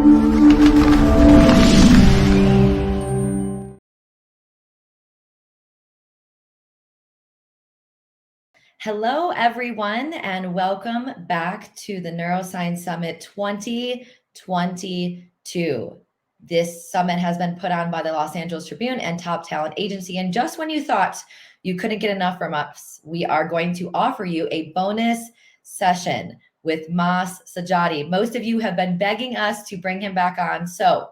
Hello, everyone, and welcome back to the Neuroscience Summit 2022. This summit has been put on by the Los Angeles Tribune and Top Talent Agency. And just when you thought you couldn't get enough from us, we are going to offer you a bonus session with Masati. Most of you have been begging us to bring him back on. So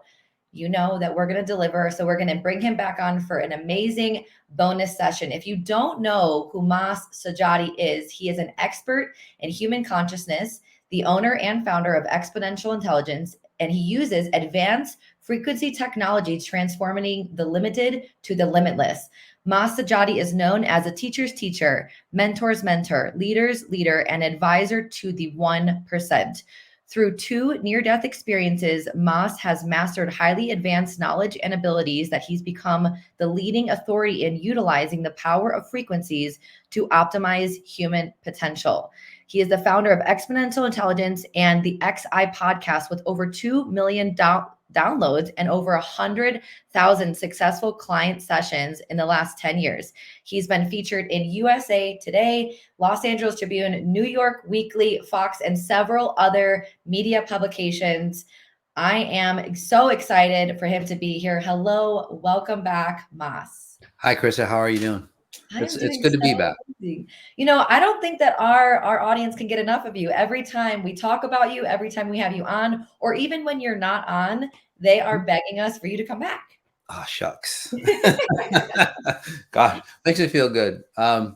you know that we're going to deliver. So we're going to bring him back on for an amazing bonus session. If you don't know who Masati is, he is an expert in human consciousness, the owner and founder of Xponential Intelligence, and he uses advanced frequency technology transforming the limited to the limitless. Masati is known as a teacher's teacher, mentor's mentor, leader's leader, and advisor to the 1%. Through 2 near-death experiences, Mas has mastered highly advanced knowledge and abilities that he's become the leading authority in utilizing the power of frequencies to optimize human potential. He is the founder of Xponential Intelligence and the XI podcast with over 2 million downloads and over 100,000 successful client sessions in the last 10 years. He's been featured in USA Today, Los Angeles Tribune, New York Weekly, Fox, and several other media publications. I am so excited for him to be here. Hello, welcome back, Mas. Hi, Krista. How are you doing? It's good to be back. Amazing. You know, I don't think that our audience can get enough of you. Every time we talk about you, every time we have you on, or even when you're not on, they are begging us for you to come back. Oh, shucks. Gosh, makes me feel good. Yeah,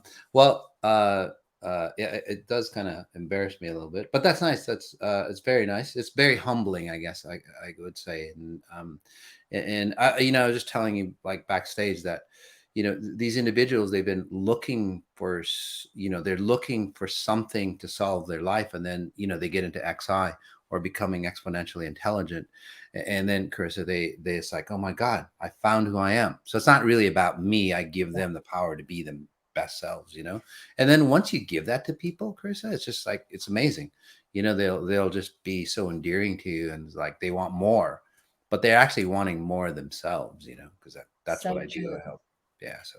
it does kind of embarrass me a little bit, but that's nice. That's it's very nice. It's very humbling, I guess I would say. And I was just telling you like backstage that, these individuals, they've been looking for, they're looking for something to solve their life. And then, they get into XI or becoming exponentially intelligent. And then, Carissa, it's like, oh my God, I found who I am. So it's not really about me. I give them the power to be them best selves, And then once you give that to people, Carissa, it's just like, it's amazing. They'll just be so endearing to you, and it's like they want more, but they're actually wanting more themselves, because that's So what I do. true. I help. Yeah. So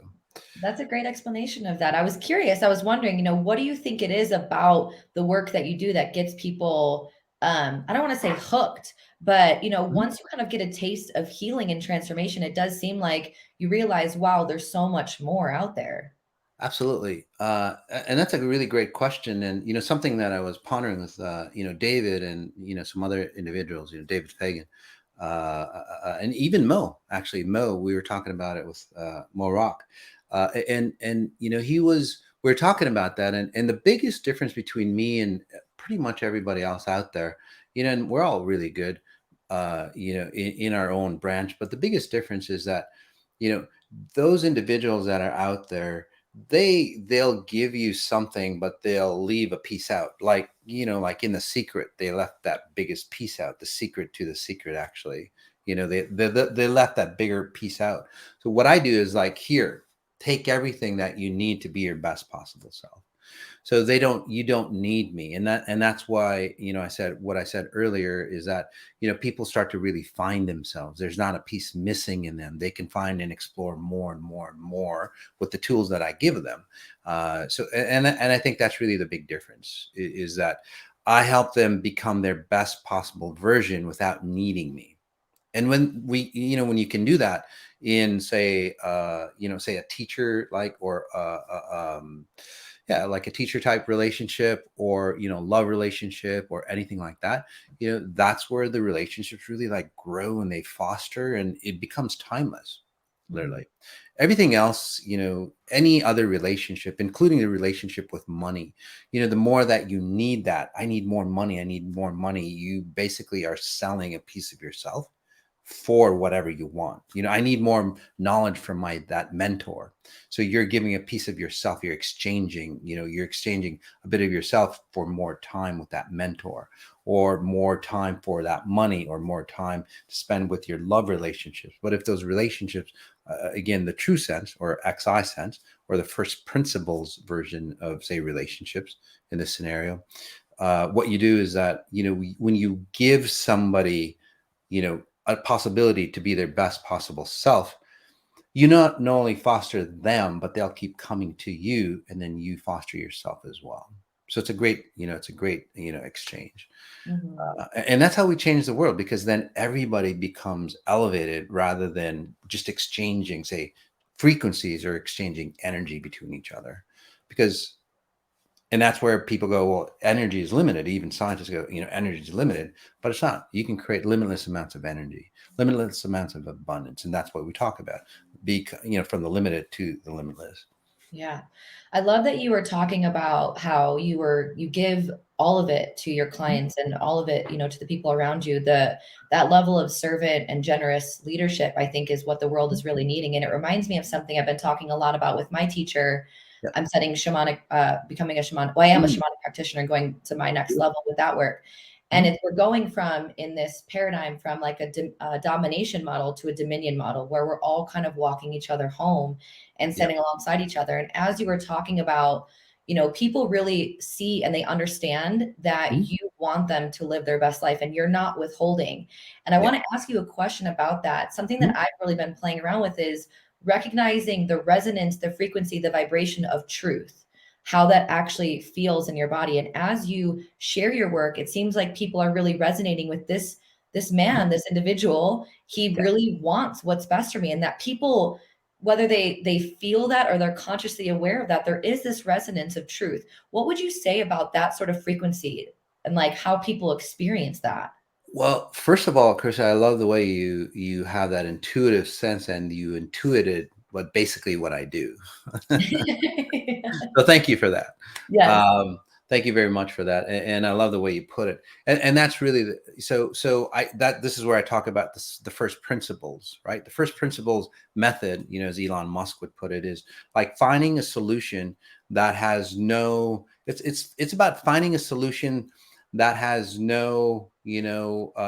That's a great explanation of that. I was curious. I was wondering, what do you think it is about the work that you do that gets people, I don't want to say hooked, but, once you kind of get a taste of healing and transformation, it does seem like you realize, wow, there's so much more out there. absolutely. And that's a really great question. And, something that I was pondering with, David and, some other individuals, David Fagan, and even Mo, we were talking about it with Mo Rock. We were talking about that. And the biggest difference between me and pretty much everybody else out there, and we're all really good, in our own branch. But the biggest difference is that, those individuals that are out there, they'll give you something, but they'll leave a piece out. Like, like in The Secret, they left that biggest piece out, the secret to the secret, actually. They left that bigger piece out. So what I do is like, here, take everything that you need to be your best possible self. So you don't need me. And that's why, I said what I said earlier is that, people start to really find themselves. There's not a piece missing in them. They can find and explore more and more and more with the tools that I give them. And I think that's really the big difference is that I help them become their best possible version without needing me. And when you can do that in, say, say a teacher, like, or like a teacher type relationship, or love relationship, or anything like that, that's where the relationships really like grow and they foster, and it becomes timeless. Literally everything else, any other relationship, including the relationship with money, the more that you need that, I need more money, you basically are selling a piece of yourself for whatever you want. I need more knowledge from that mentor. So you're giving a piece of yourself, you're exchanging a bit of yourself for more time with that mentor, or more time for that money, or more time to spend with your love relationships. But if those relationships, again, the true sense, or XI sense, or the first principles version of, say, relationships in this scenario, what you do is that, when you give somebody a possibility to be their best possible self, you not only foster them, but they'll keep coming to you, and then you foster yourself as well. So it's a great, exchange. Mhm. And that's how we change the world, because then everybody becomes elevated rather than just exchanging, say, frequencies or exchanging energy between each other. Because, and that's where people go, well, energy is limited. Even scientists go, energy is limited, but it's not. You can create limitless amounts of energy, limitless amounts of abundance. And that's what we talk about. From the limited to the limitless. Yeah. I love that you were talking about how you give all of it to your clients and all of it, to the people around you. That level of servant and generous leadership, I think, is what the world is really needing. And it reminds me of something I've been talking a lot about with my teacher. Yeah. I'm studying becoming a shaman. Well, I am a Mm. shamanic practitioner, going to my next level with that work. And Mhm. we're going from, in this paradigm, from like a domination model to a dominion model, where we're all kind of walking each other home and Yeah. standing alongside each other. And as you were talking about, people really see and they understand that Mhm. you want them to live their best life and you're not withholding. And I Yeah. want to ask you a question about that. Something Mhm. that I've really been playing around with is recognizing the resonance, the frequency, the vibration of truth, how that actually feels in your body. And as you share your work, it seems like people are really resonating with this man, this individual. He Yeah. really wants what's best for me. And that people, whether they feel that or they're consciously aware of that, there is this resonance of truth. What would you say about that sort of frequency and like how people experience that? Well, first of all, Chris, I love the way you have that intuitive sense, and you intuited what I do. So thank you for that. Yes. Thank you very much for that, and I love the way you put it. And that's really this is where I talk about the first principles, right? The first principles method, as Elon Musk would put it, is like finding a solution that has no. It's about finding a solution that has no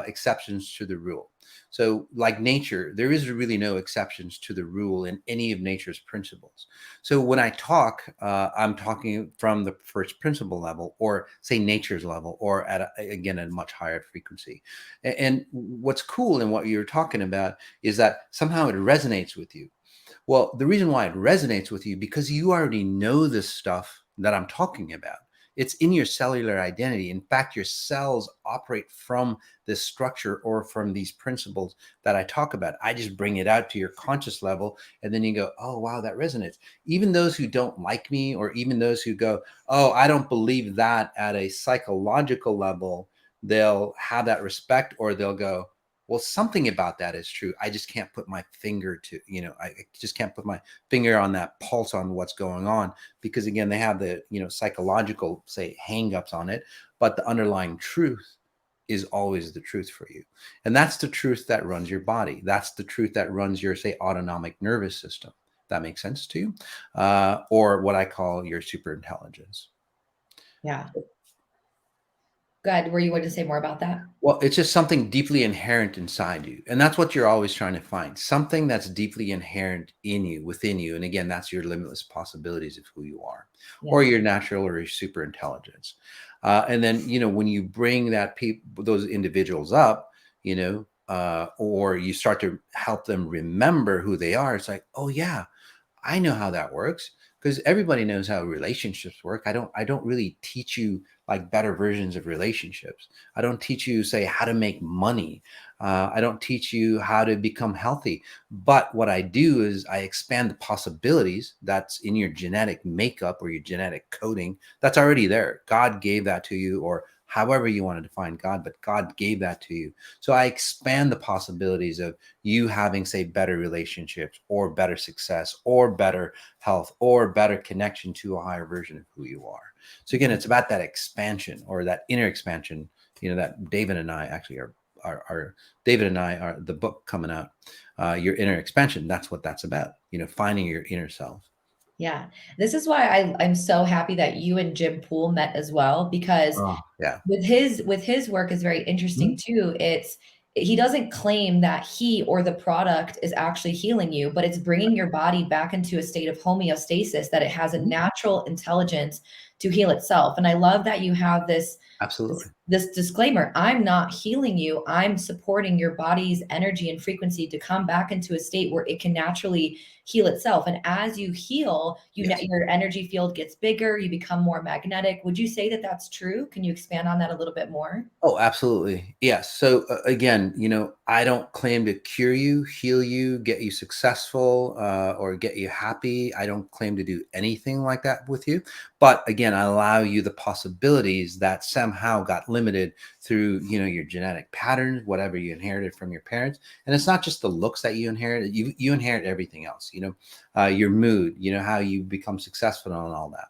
exceptions to the rule. So, like nature, there is really no exceptions to the rule in any of nature's principles. So when I talk, I'm talking from the first principle level, or say nature's level, or again at a much higher frequency. And what's cool in what you're talking about is that somehow it resonates with you. Well, the reason why it resonates with you, because you already know this stuff that I'm talking about. It's in your cellular identity. In fact, your cells operate from this structure or from these principles that I talk about. I just bring it out to your conscious level, and then you go, oh, wow, that resonates. Even those who don't like me, or even those who go, oh, I don't believe that, at a psychological level, they'll have that respect, or they'll go, well, something about that is true. I just can't put my finger to, I just can't put my finger on that pulse on what's going on, because again, they have the, psychological, say, hangups on it, but the underlying truth is always the truth for you. And that's the truth that runs your body. That's the truth that runs your, say, autonomic nervous system. That makes sense to you? Or what I call your super intelligence. Yeah. Good. Were you going to say more about that? Well, it's just something deeply inherent inside you. And that's what you're always trying to find. Something that's deeply inherent in you, within you. And again, that's your limitless possibilities of who you are, or Yes. your natural or your super intelligence. And then, when you bring those individuals up, or you start to help them remember who they are, it's like, oh yeah, I know how that works, because everybody knows how relationships work. I don't really teach you like better versions of relationships. I don't teach you, say, how to make money. I don't teach you how to become healthy. But what I do is I expand the possibilities that's in your genetic makeup or your genetic coding that's already there. God gave that to you, or however you want to define God, but God gave that to you. So I expand the possibilities of you having, say, better relationships, or better success, or better health, or better connection to a higher version of who you are. So again, it's about that expansion, or that inner expansion, that David and I actually are David and I are the book coming out, your inner expansion. That's what that's about, finding your inner self. Yeah. This is why I'm so happy that you and Jim Poole met as well, because Oh, yeah. with his work is very Mhm. interesting too. He doesn't claim that he or the product is actually healing you, but it's bringing your body back into a state of homeostasis, that it has a Mhm. natural intelligence to heal itself. And I love that you have Absolutely. this disclaimer. I'm not healing you. I'm supporting your body's energy and frequency to come back into a state where it can naturally heal itself. And as you heal, Yes. your energy field gets bigger, you become more magnetic. Would you say that that's true? Can you expand on that a little bit more? Oh, absolutely. Yes. So again, I don't claim to cure you, heal you, get you successful, or get you happy. I don't claim to do anything like that with you. But again, I allow you the possibilities that somehow got limited through, your genetic patterns, whatever you inherited from your parents. And it's not just the looks that you inherit. You inherit everything else. Your mood. How you become successful and all that.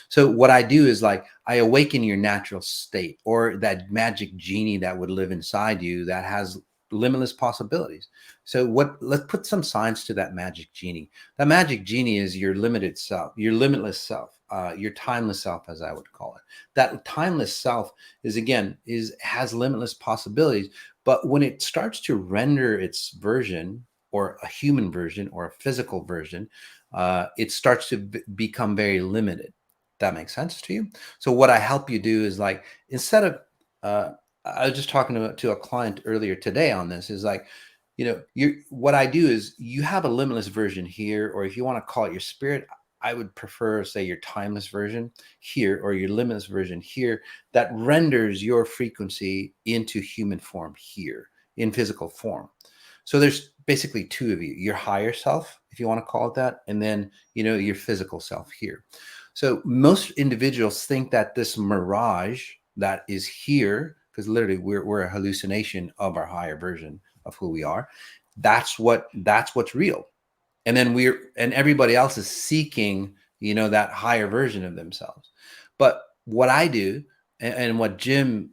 So what I do is like I awaken your natural state, or that magic genie that would live inside you that has limitless possibilities. So let's put some science to that magic genie. That magic genie is your limited self, your limitless self, your timeless self, as I would call it. That timeless self has limitless possibilities. But when it starts to render its version, or a human version or a physical version, it starts to become very limited. That makes sense to you? So what I help you do is like, instead of, I was just talking to a client earlier today on this, is like, what I do is you have a limitless version here, or if you want to call it your spirit, I would prefer, say, your timeless version here, or your limitless version here, that renders your frequency into human form here, in physical form. So there's basically two of you: your higher self, if you want to call it that, and then, your physical self here. So most individuals think that this mirage that is here, because literally we're a hallucination of our higher version of who we are. That's what's real. And then everybody else is seeking, that higher version of themselves. But what I do, and what Jim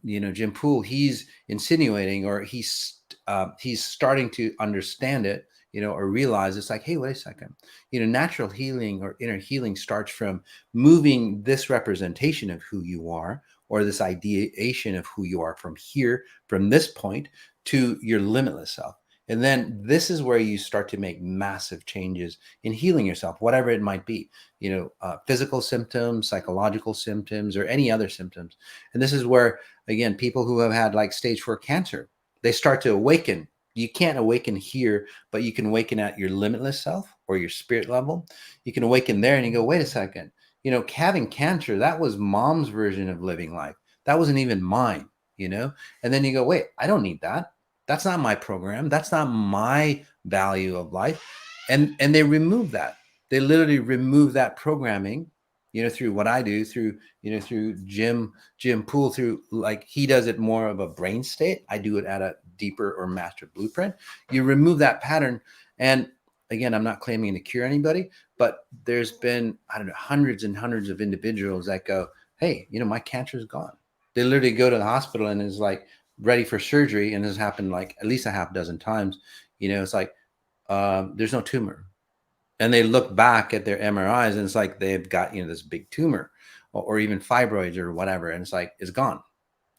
Poole, he's insinuating, or he's starting to understand it, or realize, it's like, hey, wait a second, natural healing or inner healing starts from moving this representation of who you are, or this ideation of who you are, from here, from this point, to your limitless self. And then this is where you start to make massive changes in healing yourself, whatever it might be, physical symptoms, psychological symptoms, or any other symptoms. And this is where, again, people who have had like stage 4 cancer, they start to awaken. You can't awaken here, but you can awaken at your limitless self, or your spirit level. You can awaken there and you go, wait a second, having cancer, that was mom's version of living life. That wasn't even mine, and then you go, wait, I don't need that. That's not my program. That's not my value of life. And they remove that. They literally remove that programming, through what I do, through Jim Poole, through, like, he does it more of a brain state. I do it at a deeper or master blueprint. You remove that pattern. And again, I'm not claiming to cure anybody, but there's been, I don't know, hundreds and hundreds of individuals that go, hey, my cancer is gone. They literally go to the hospital and is like, ready for surgery, and this has happened like at least a half dozen times. It's like, there's no tumor, and they look back at their MRIs, and it's like they've got, this big tumor, or even fibroids or whatever, and it's like it's gone.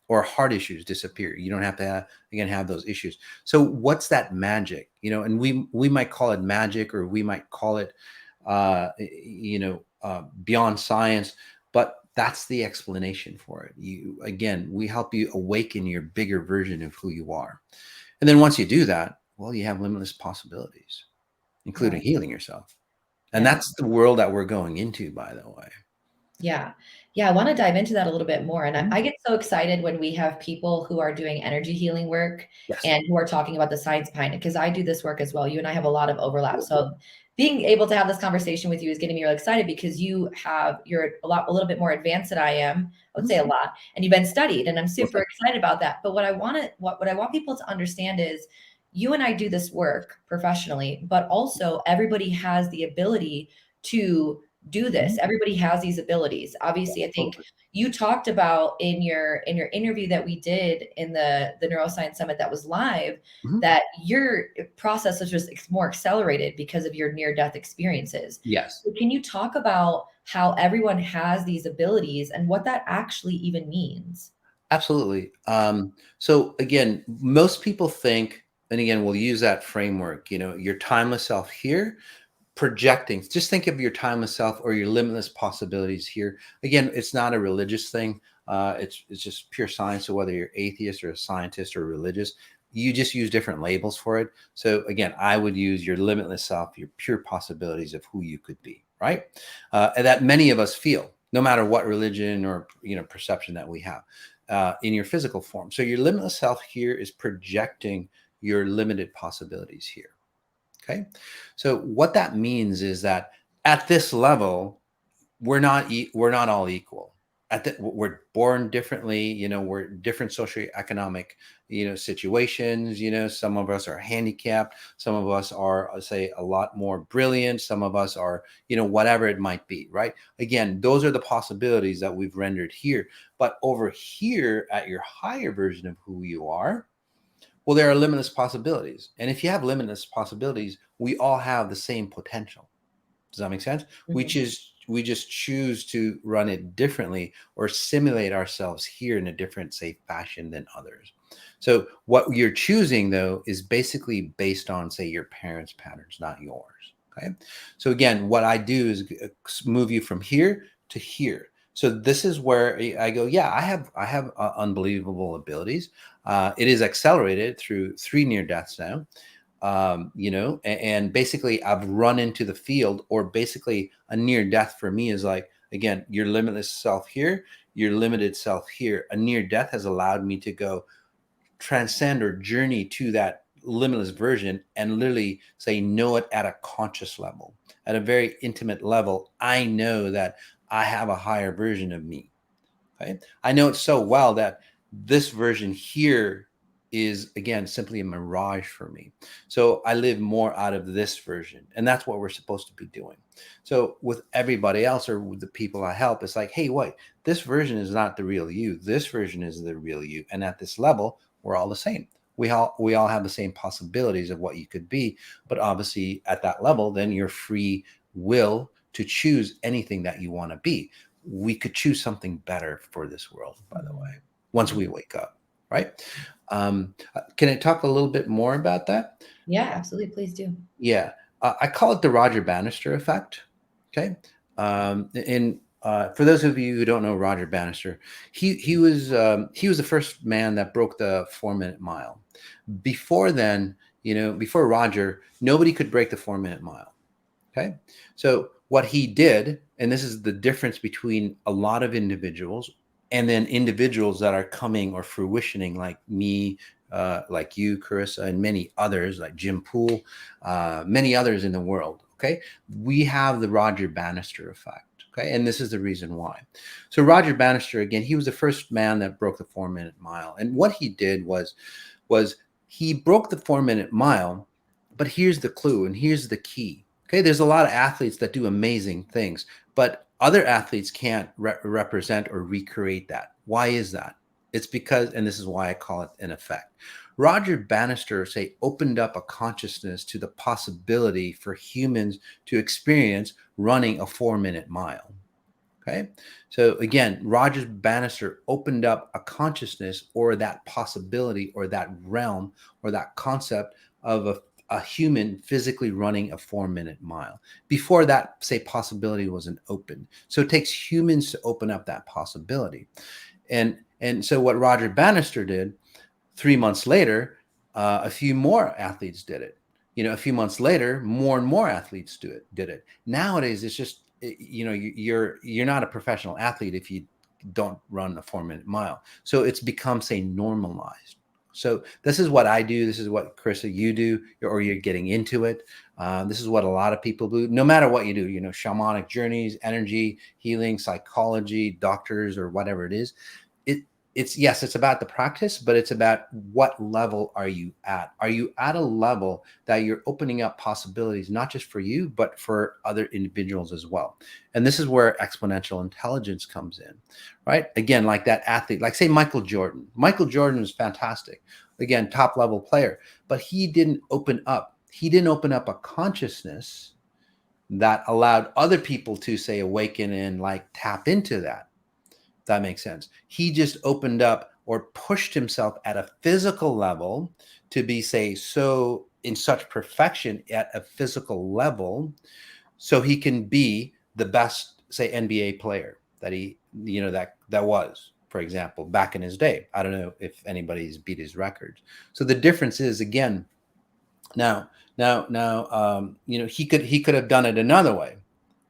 Or heart issues disappear. You don't have to have those issues. So what's that magic? And we might call it magic, or we might call it beyond science, but that's the explanation for it. We help you awaken your bigger version of who you are. And then once you do that, well, you have limitless possibilities, including Right. healing yourself. And Yeah. that's the world that we're going into, by the way. Yeah. Yeah. I want to dive into that a little bit more. And Mhm. I get so excited when we have people who are doing energy healing work Yes. and who are talking about the science behind it, because I do this work as well. You and I have a lot of overlap. So being able to have this conversation with you is getting me really excited, because you're a little bit more advanced than I am. I would say a lot, and you've been studied, and I'm Well, super excited about that. But what I want people to understand is you and I do this work professionally, but also everybody has the ability to do this. Everybody has these abilities. Obviously, I think absolutely. you talked about in your interview that we did in the Neuroscience Summit that was live, Mhm. that your process is just more accelerated because of your near death experiences. Yes. So can you talk about how everyone has these abilities and what that actually even means? Absolutely. So again, most people think, and again, we'll use that framework, your timeless self here, projecting. Just think of your timeless self or your limitless possibilities here. Again, it's not a religious thing. It's just pure science. So whether you're atheist or a scientist or religious, you just use different labels for it. So again, I would use your limitless self, your pure possibilities of who you could be, right? And that many of us feel, no matter what religion or perception that we have, in your physical form. So your limitless self here is projecting your limited possibilities here. Okay. So what that means is that at this level, we're not all equal. We're born differently, we're different socioeconomic, situations. Some of us are handicapped, some of us are, say, a lot more brilliant, some of us are, whatever it might be, right? Again, those are the possibilities that we've rendered here. But over here at your higher version of who you are, well, there are limitless possibilities. And if you have limitless possibilities, we all have the same potential. Does that make sense? Mhm. We just choose to run it differently or simulate ourselves here in a different, say, fashion than others. So what you're choosing, though, is basically based on, say, your parents' patterns, not yours. Okay. So again, what I do is move you from here to here. So this is where I go, yeah, I have unbelievable abilities. It is accelerated through 3 near deaths now. And basically I've run into the field, or basically a near death for me is like, again, your limitless self here, your limited self here. A near death has allowed me to go transcend or journey to that limitless version and literally say, know it at a conscious level, at a very intimate level. I know that I have a higher version of me. Okay. I know it so well that this version here is, again, simply a mirage for me. So I live more out of this version. And that's what we're supposed to be doing. So with everybody else, or with the people I help, it's like, hey, wait, this version is not the real you. This version is the real you. And at this level, we're all the same. We all have the same possibilities of what you could be. But obviously at that level, then you're free will to choose anything that you want to be. We could choose something better for this world, by the way, once we wake up, right? Can I talk a little bit more about that? Yeah, absolutely. Please do. Yeah, I call it the Roger Bannister effect. Okay, and for those of you who don't know Roger Bannister, he was the first man that broke the 4 minute mile. Before then, before Roger, nobody could break the 4 minute mile. Okay. So what he did, and this is the difference between a lot of individuals and then individuals that are coming or fruitioning, like me, like you, Carissa, and many others, like Jim Poole, many others in the world. Okay. We have the Roger Bannister effect. Okay. And this is the reason why. So Roger Bannister, again, he was the first man that broke the 4 minute mile. And what he did was he broke the 4 minute mile, but here's the clue and here's the key. Okay, there's a lot of athletes that do amazing things, but other athletes can't represent or recreate that. Why is that? It's because, and this is why I call it an effect. Roger Bannister, say, opened up a consciousness to the possibility for humans to experience running a 4 minute mile. Okay. So again, Roger Bannister opened up a consciousness or that possibility or that realm or that concept of a human physically running a 4 minute mile. Before that, say, possibility wasn't open. So it takes humans to open up that possibility. And so what Roger Bannister did, 3 months later, a few more athletes did it. A few months later, more and more athletes did it. Nowadays, it's just, you're not a professional athlete if you don't run a 4 minute mile. So it's become, say, normalized. So this is what I do. This is what, Carissa, you do, or you're getting into it. This is what a lot of people do, no matter what you do, shamanic journeys, energy, healing, psychology, doctors, or whatever it is. It's about the practice, but it's about what level are you at? Are you at a level that you're opening up possibilities, not just for you, but for other individuals as well? And this is where exponential intelligence comes in, right? Again, like that athlete, like say Michael Jordan. Michael Jordan is fantastic. Again, top level player, but he didn't open up. He didn't open up a consciousness that allowed other people to, say, awaken and like tap into that. That makes sense. He just opened up or pushed himself at a physical level to be, say, so in such perfection at a physical level so he can be the best, say, NBA player that that was, for example, back in his day. I don't know if anybody's beat his records. So the difference is, again, now, he could have done it another way.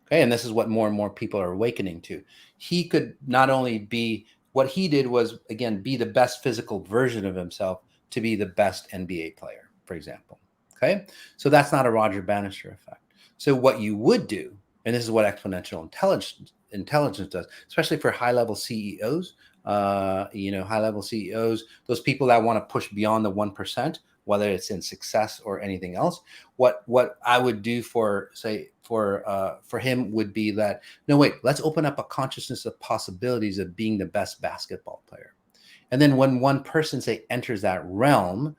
Okay, and this is what more and more people are awakening to. He could not only be, what he did was, again, be the best physical version of himself to be the best NBA player, for example. Okay, so that's not a Roger Bannister effect. So what you would do, and this is what exponential intelligence does, especially for high-level CEOs, high-level CEOs, those people that want to push beyond the 1%, whether it's in success or anything else. What I would do for him would be that, no, wait, let's open up a consciousness of possibilities of being the best basketball player. And then when one person, say, enters that realm,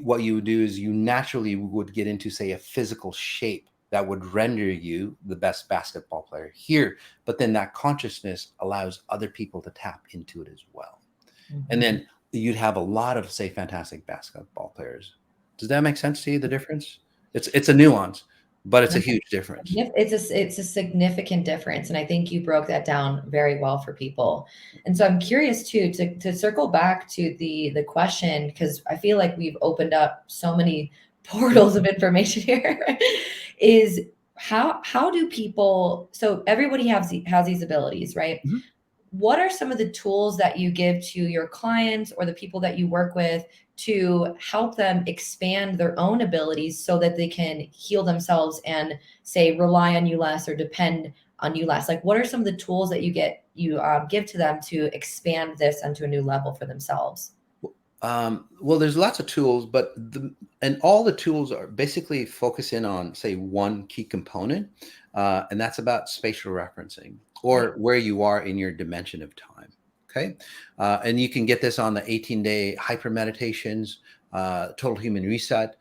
what you would do is you naturally would get into, say, a physical shape that would render you the best basketball player here. But then that consciousness allows other people to tap into it as well. Mhm. And then you'd have a lot of, say, fantastic basketball players. Does that make sense to you, the difference? It's a nuance, but it's a huge difference. It's a significant difference, and I think you broke that down very well for people. And so I'm curious too, to circle back to the question, because I feel like we've opened up so many portals of information here, is how do people, so everybody has these abilities, right? Mhm. What are some of the tools that you give to your clients or the people that you work with to help them expand their own abilities so that they can heal themselves and, say, rely on you less or depend on you less? Like, what are some of the tools that you give to them to expand this onto a new level for themselves? Well, there's lots of tools, but all the tools are basically focusing on, say, one key component, and that's about spatial referencing, or where you are in your dimension of time. Okay, and you can get this on the 18-day hyper meditations, total human reset,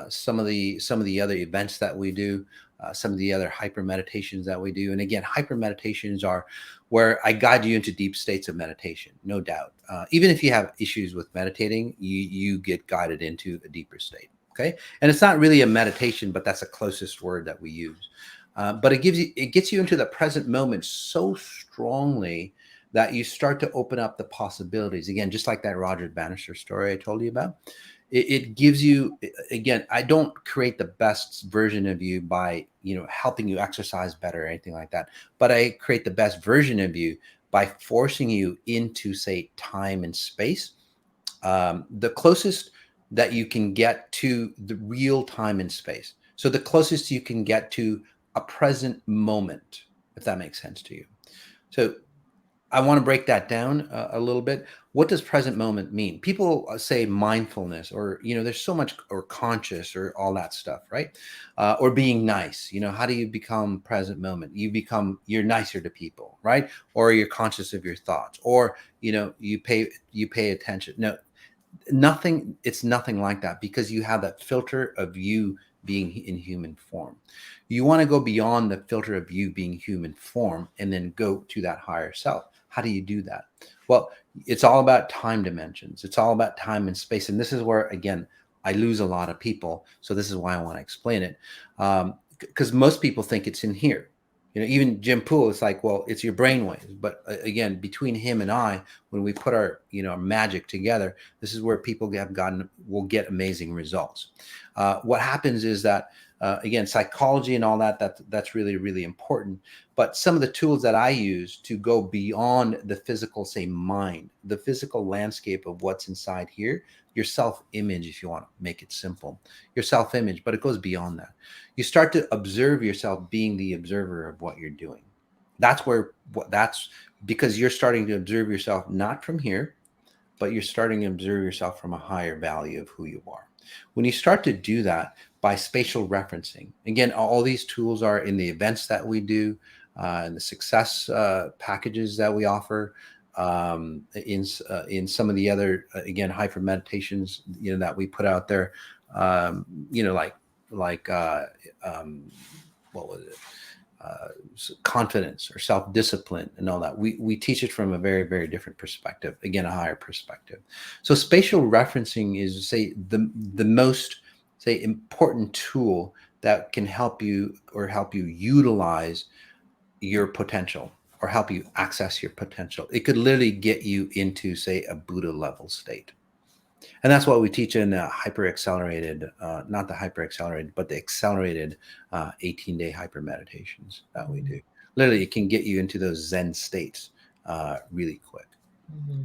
some of the other events that we do, some of the other hyper meditations that we do. And again, hyper meditations are where I guide you into deep states of meditation, no doubt. Even if you have issues with meditating, you get guided into a deeper state. Okay, and it's not really a meditation, but that's the closest word that we use. But it gets you into the present moment so strongly that you start to open up the possibilities. Again, just like that Roger Bannister story I told you about. It gives you, again, I don't create the best version of you by helping you exercise better or anything like that, but I create the best version of you by forcing you into, say, time and space, the closest that you can get to the real time and space. So the closest you can get to a present moment, if that makes sense to you. So I want to break that down a little bit. What does present moment mean? People say mindfulness, or there's so much, or conscious, or all that stuff, right? Or being nice. How do you become present moment? You're nicer to people, right? Or you're conscious of your thoughts, or you pay attention. No, nothing. It's nothing like that, because you have that filter of you being in human form. You want to go beyond the filter of you being human form and then go to that higher self. How do you do that? Well, it's all about time dimensions. It's all about time and space. And this is where, again, I lose a lot of people. So this is why I want to explain it. Because most people think it's in here. Even Jim Poole, it's like, well, it's your brainwaves. But again, between him and I, when we put our, magic together, this is where people will get amazing results. What happens is that, again, psychology and all that's really, really important. But some of the tools that I use to go beyond the physical, say, mind, the physical landscape of what's inside here, your self-image, if you want to make it simple, your self-image, but it goes beyond that. You start to observe yourself being the observer of what you're doing. That's because you're starting to observe yourself not from here, but you're starting to observe yourself from a higher value of who you are. When you start to do that by spatial referencing, again, all these tools are in the events that we do, and the success packages that we offer, in some of the other, again, hyper meditations, that we put out there, like what was it? Confidence or self-discipline and all that. We teach it from a very, very different perspective. Again, a higher perspective. So spatial referencing is, say, the most, say, important tool that can help you utilize your potential or help you access your potential. It could literally get you into, say, a Buddha level state. And that's what we teach in hyper accelerated, not the hyper accelerated, but the accelerated 18-day hyper meditations that we do. Literally, it can get you into those Zen states really quick. Mm-hmm.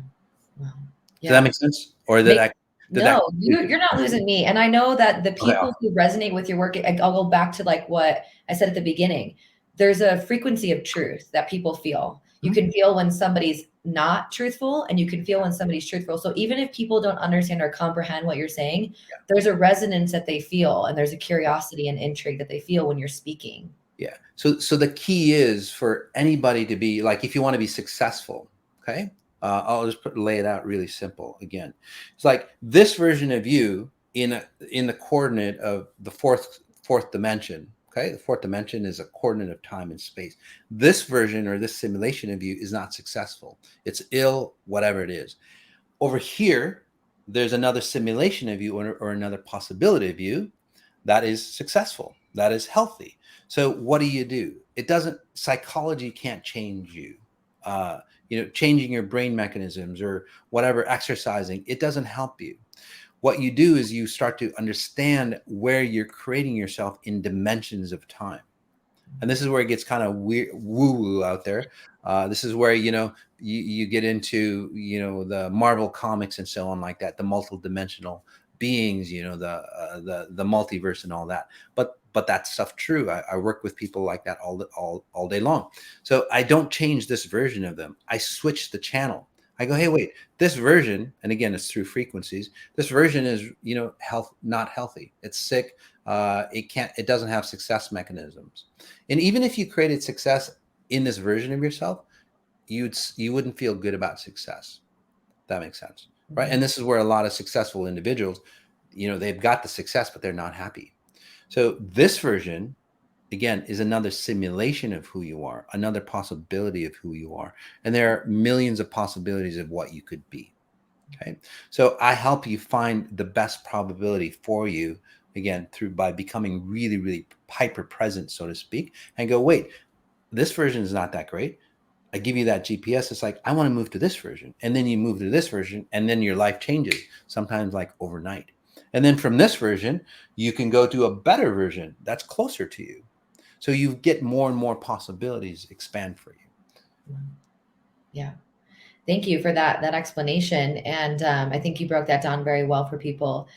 Wow. Does that make sense? Or did I? No, you're not losing me. And I know that the Okay, people who resonate with your work, I'll go back to like what I said at the beginning. There's a frequency of truth that people feel. You can feel when somebody's not truthful, and you can feel when somebody's truthful. So even if people don't understand or comprehend what you're saying, there's a resonance that they feel, and there's a curiosity and intrigue that they feel when you're speaking. Yeah. So the key is for anybody to be like, if you want to be successful, okay, I'll just lay it out really simple again. It's like this version of you in the coordinate of the fourth dimension. Okay, the fourth dimension is a coordinate of time and space. This version or this simulation of you is not successful. It's ill, whatever it is. Over here, there's another simulation of you or another possibility of you that is successful, that is healthy. So what do? It doesn't, psychology can't change you. Changing your brain mechanisms or whatever, exercising, it doesn't help you. What you do is you start to understand where you're creating yourself in dimensions of time. And this is where it gets kind of weird, woo-woo out there. This is where, you get into, the Marvel comics and so on like that, the multiple dimensional beings, the multiverse and all that. But that stuff true. I work with people like that all day long. So I don't change this version of them. I switch the channel. I go, hey, wait, this version, and again, it's through frequencies. This version is, not healthy. It's sick. It doesn't have success mechanisms. And even if you created success in this version of yourself, you wouldn't feel good about success. That makes sense, right? And this is where a lot of successful individuals, they've got the success, but they're not happy. So this version, again, is another simulation of who you are, another possibility of who you are. And there are millions of possibilities of what you could be. Okay. So I help you find the best probability for you, again, by becoming really, really hyper present, so to speak, and go, wait, this version is not that great. I give you that GPS. It's like, I want to move to this version. And then you move to this version, and then your life changes, sometimes like overnight. And then from this version, you can go to a better version that's closer to you. So you get more and more possibilities expand for you. Yeah. Thank you for that explanation. And I think you broke that down very well for people.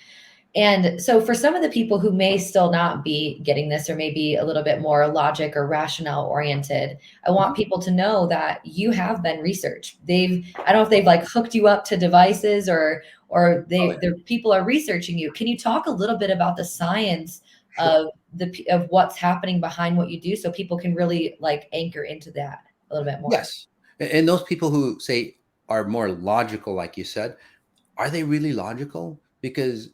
And so for some of the people who may still not be getting this, or maybe a little bit more logic or rationale oriented, I want people to know that you have been researched. I don't know if they've like hooked you up to devices or people are researching you. Can you talk a little bit about the science of what's happening behind what you do, so people can really like anchor into that a little bit more? Yes. And those people who say are more logical, like you said, are they really logical? Because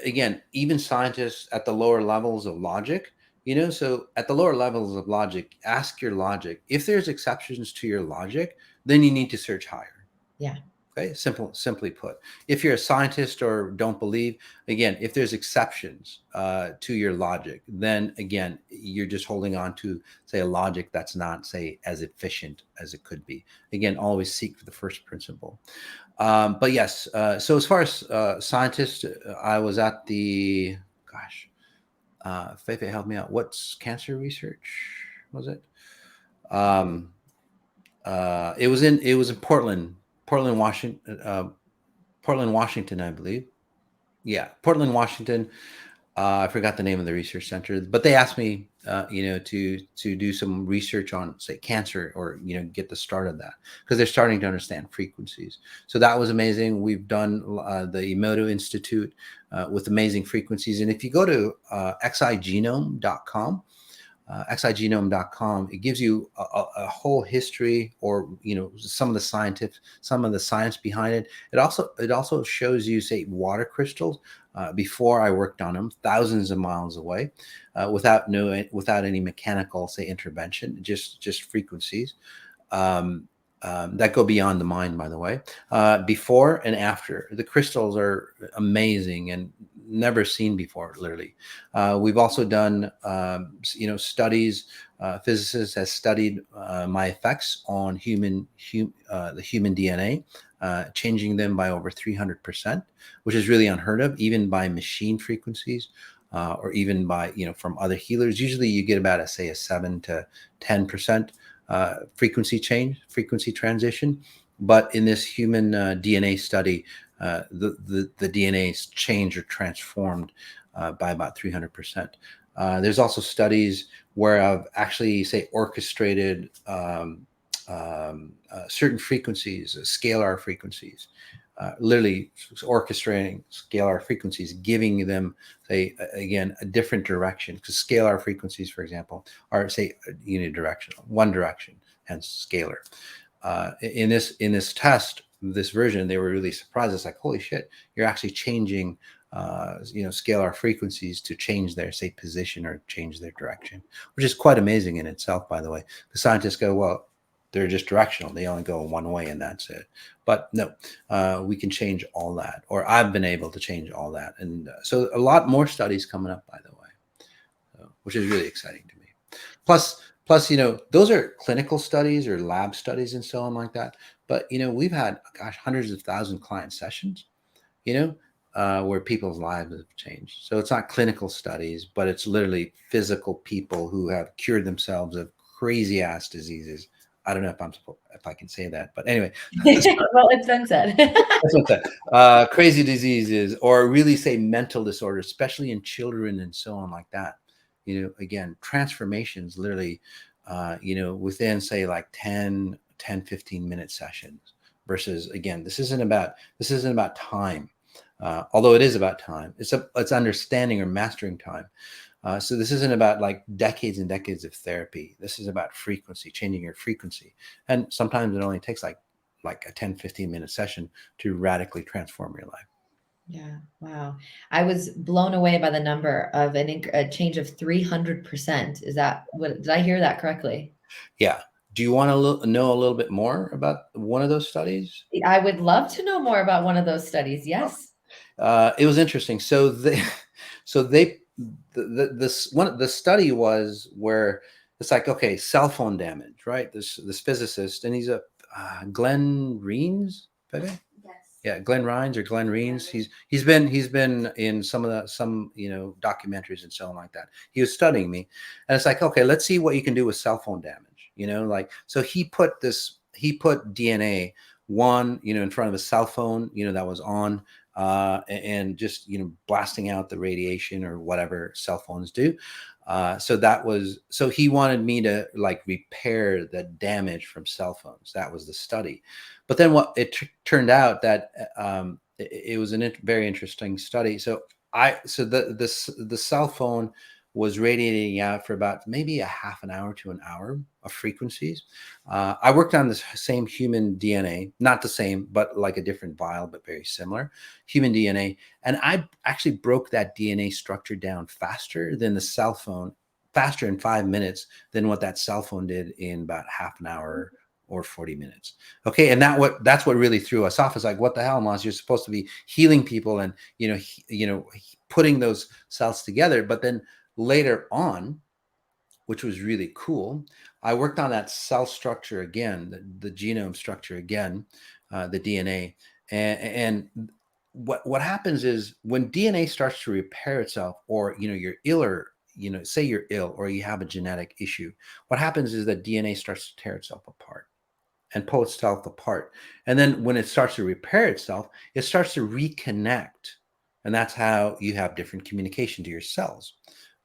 again, even scientists at the lower levels of logic, so at the lower levels of logic, ask your logic. If there's exceptions to your logic, then you need to search higher. Yeah. Okay. Simply put, if you're a scientist or don't believe, again, if there's exceptions to your logic, then again, you're just holding on to, say, a logic that's not, say, as efficient as it could be. Again, always seek for the first principle. But yes, so as far as scientists, I was at the, Fefe, help me out. What's cancer research? Was it? It was in Portland, Washington, I believe. Yeah, Portland, Washington. I forgot the name of the research center, but they asked me, to do some research on, say, cancer, or get the start of that, because they're starting to understand frequencies. So that was amazing. We've done the Emoto Institute with amazing frequencies, and if you go to xigenome.com, it gives you a whole history, or some of the science behind it. It also shows you, say, water crystals. Before I worked on them, thousands of miles away, without any mechanical, say, intervention, just frequencies that go beyond the mind, by the way. Before and after, the crystals are amazing, and never seen before, literally. We've also done, studies. Physicists has studied my effects on the human DNA, changing them by over 300%, which is really unheard of, even by machine frequencies, or even by, from other healers. Usually you get about, say, a 7 to 10% frequency transition. But in this human DNA study, the DNA is changed or transformed by about 300%. There's also studies where I've actually, say, orchestrated certain frequencies, scalar frequencies, literally orchestrating scalar frequencies, giving them, say, again, a different direction. Because scalar frequencies, for example, are, say, unidirectional, one direction, hence scalar. In this test, this version, they were really surprised. It's like, holy shit, you're actually changing scalar frequencies to change their, say, position or change their direction, which is quite amazing in itself, by the way. The scientists go, well, they're just directional. They only go one way and that's it. But no, we can change all that, or I've been able to change all that. And so a lot more studies coming up, by the way, which is really exciting to me. Plus, those are clinical studies or lab studies and so on like that. But, we've had, gosh, hundreds of thousand client sessions, where people's lives have changed. So it's not clinical studies, but it's literally physical people who have cured themselves of crazy ass diseases. I don't know if I can say that, but anyway. Well, it's been said. That's what that. Crazy diseases, or really, say, mental disorders, especially in children and so on like that. Again, transformations literally, within, say, like 15-minute sessions, versus, again, this isn't about time. Although it is about time, it's understanding or mastering time. So this isn't about like decades and decades of therapy. This is about frequency, changing your frequency. And sometimes it only takes like a 10-15-minute session to radically transform your life. Yeah. Wow. I was blown away by the number of a change of 300%. Did I hear that correctly? Yeah. Do you want to know a little bit more about one of those studies? I would love to know more about one of those studies. Yes. It was interesting. So the study was where it's like, okay, cell phone damage, right? This physicist, and he's a Glenn Reens, maybe? Yes. Yeah, Glenn Rines or Glenn Reens. He's been in some documentaries and so on like that. He was studying me, and it's like, okay, let's see what you can do with cell phone damage. So he put DNA one, in front of a cell phone, that was on, and just blasting out the radiation or whatever cell phones do. So he wanted me to like repair the damage from cell phones. That was the study. But then what it turned out that it was a very interesting study. So the cell phone was radiating out for about maybe a half an hour to an hour of frequencies. I worked on this same human DNA, not the same, but like a different vial, but very similar human DNA. And I actually broke that DNA structure down faster than the cell phone, faster in 5 minutes than what that cell phone did in about half an hour or 40 minutes. Okay. And that's what really threw us off. Is like, what the hell, Moss? You're supposed to be healing people and, putting those cells together. But then later on, which was really cool, I worked on that cell structure again, the genome structure again, the DNA. And what happens is when DNA starts to repair itself, or, you're ill, or, say you're ill or you have a genetic issue, what happens is that DNA starts to tear itself apart and pull itself apart. And then when it starts to repair itself, it starts to reconnect. And that's how you have different communication to your cells.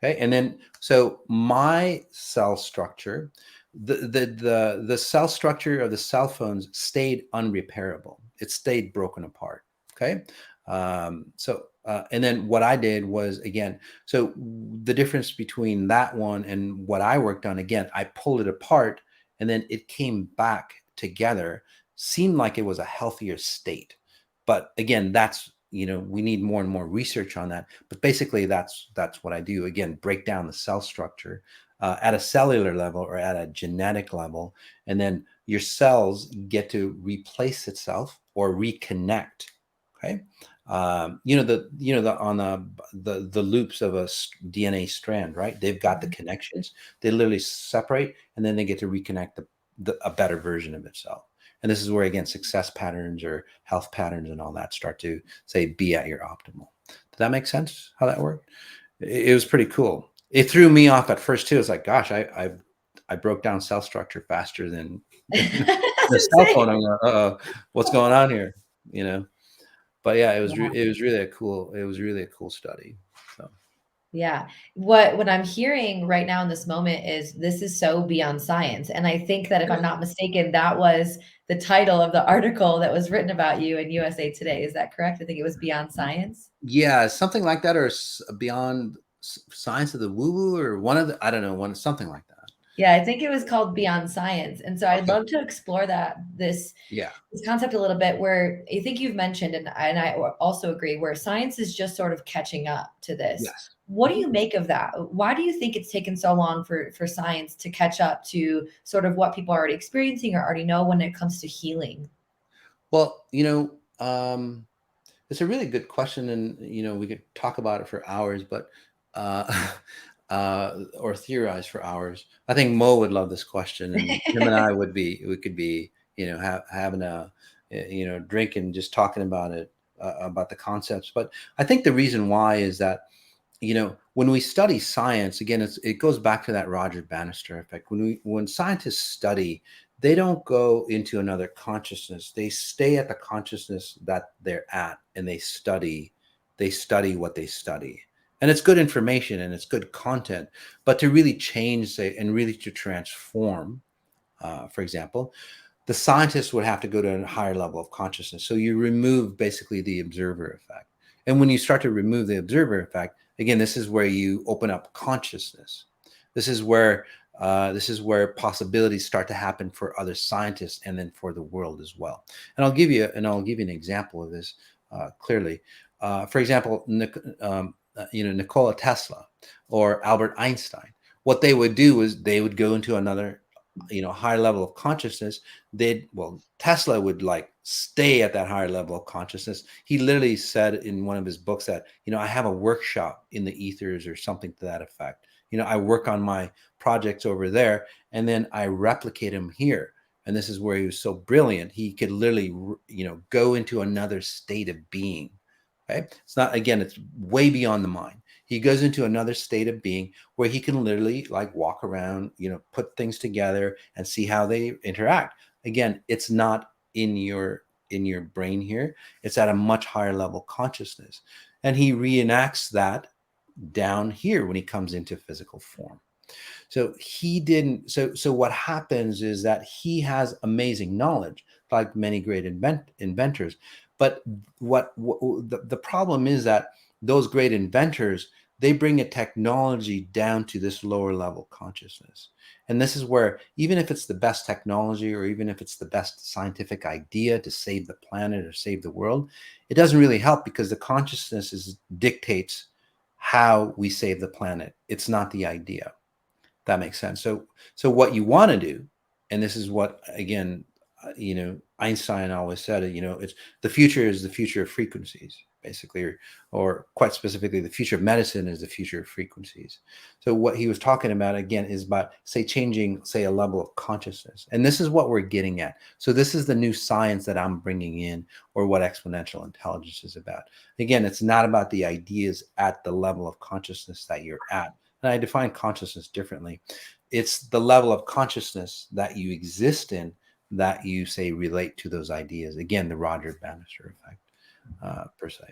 Okay. And then, so my cell structure, the cell structure of the cell phones stayed unrepairable. It stayed broken apart. Okay. And then what I did was, again, so the difference between that one and what I worked on, again, I pulled it apart and then it came back together, seemed like it was a healthier state. But again, that's, we need more and more research on that. But basically that's what I do. Again, break down the cell structure at a cellular level or at a genetic level. And then your cells get to replace itself or reconnect. Okay. On the loops of a DNA strand, right? They've got the connections. They literally separate, and then they get to reconnect a better version of itself. And this is where, again, success patterns or health patterns and all that start to say be at your optimal. Does that make sense? How that worked? It was pretty cool. It threw me off at first too. It's like, gosh, I broke down cell structure faster than That's the cell insane. phone. I'm like, what's going on here? You know. But yeah, it was really a cool study. So Yeah. What I'm hearing right now in this moment is this is so beyond science. And I think that if I'm not mistaken, that was the title of the article that was written about you in USA Today. Is that correct? I think it was Beyond Science. yeah, something like that, or beyond science of the woo woo, or one of the I don't know, something like that. Yeah, I think it was called Beyond Science. And so I'd Okay. love to explore Yeah. this concept a little bit where I think you've mentioned, and I also agree, where science is just sort of catching up to this. Yes. What do you make of that? Why do you think it's taken so long for science to catch up to sort of what people are already experiencing or already know when it comes to healing? Well, it's a really good question, and we could talk about it for hours, but uh, or theorize for hours. I think Mo would love this question, and him and I we could be, having a, drink and just talking about it, about the concepts. But I think the reason why is that when we study science, again, it goes back to that Roger Bannister effect. When scientists study, they don't go into another consciousness. They stay at the consciousness that they're at, and they study what they study. And it's good information and it's good content, but to really change, say, and really to transform, for example, the scientists would have to go to a higher level of consciousness. So you remove basically the observer effect. And when you start to remove the observer effect, again, this is where you open up consciousness. This is where possibilities start to happen for other scientists and then for the world as well. And I'll give you an example of this clearly. For example, Nikola Tesla or Albert Einstein. What they would do is they would go into another higher level of consciousness. Tesla would like stay at that higher level of consciousness. He literally said in one of his books that I have a workshop in the ethers or something to that effect. I work on my projects over there and then I replicate them here. And this is where he was so brilliant. He could literally go into another state of being. Okay, it's not, again, it's way beyond the mind. He goes into another state of being where he can literally like walk around, put things together and see how they interact. Again, it's not in your brain here. It's at a much higher level consciousness. And he reenacts that down here when he comes into physical form. So he didn't. So what happens is that he has amazing knowledge, like many great inventors. But the problem is that those great inventors, they bring a technology down to this lower level consciousness. And this is where, even if it's the best technology or even if it's the best scientific idea to save the planet or save the world, it doesn't really help because the consciousness dictates how we save the planet. It's not the idea. That makes sense. So what you want to do, and this is what, again, Einstein always said, it's the future is the future of frequencies, basically, or quite specifically, the future of medicine is the future of frequencies. So what he was talking about, again, is about, say, changing, say, a level of consciousness. And this is what we're getting at. So this is the new science that I'm bringing in, or what exponential intelligence is about. Again, it's not about the ideas at the level of consciousness that you're at. And I define consciousness differently. It's the level of consciousness that you exist in that you say relate to those ideas. Again, the Roger Bannister effect, per se.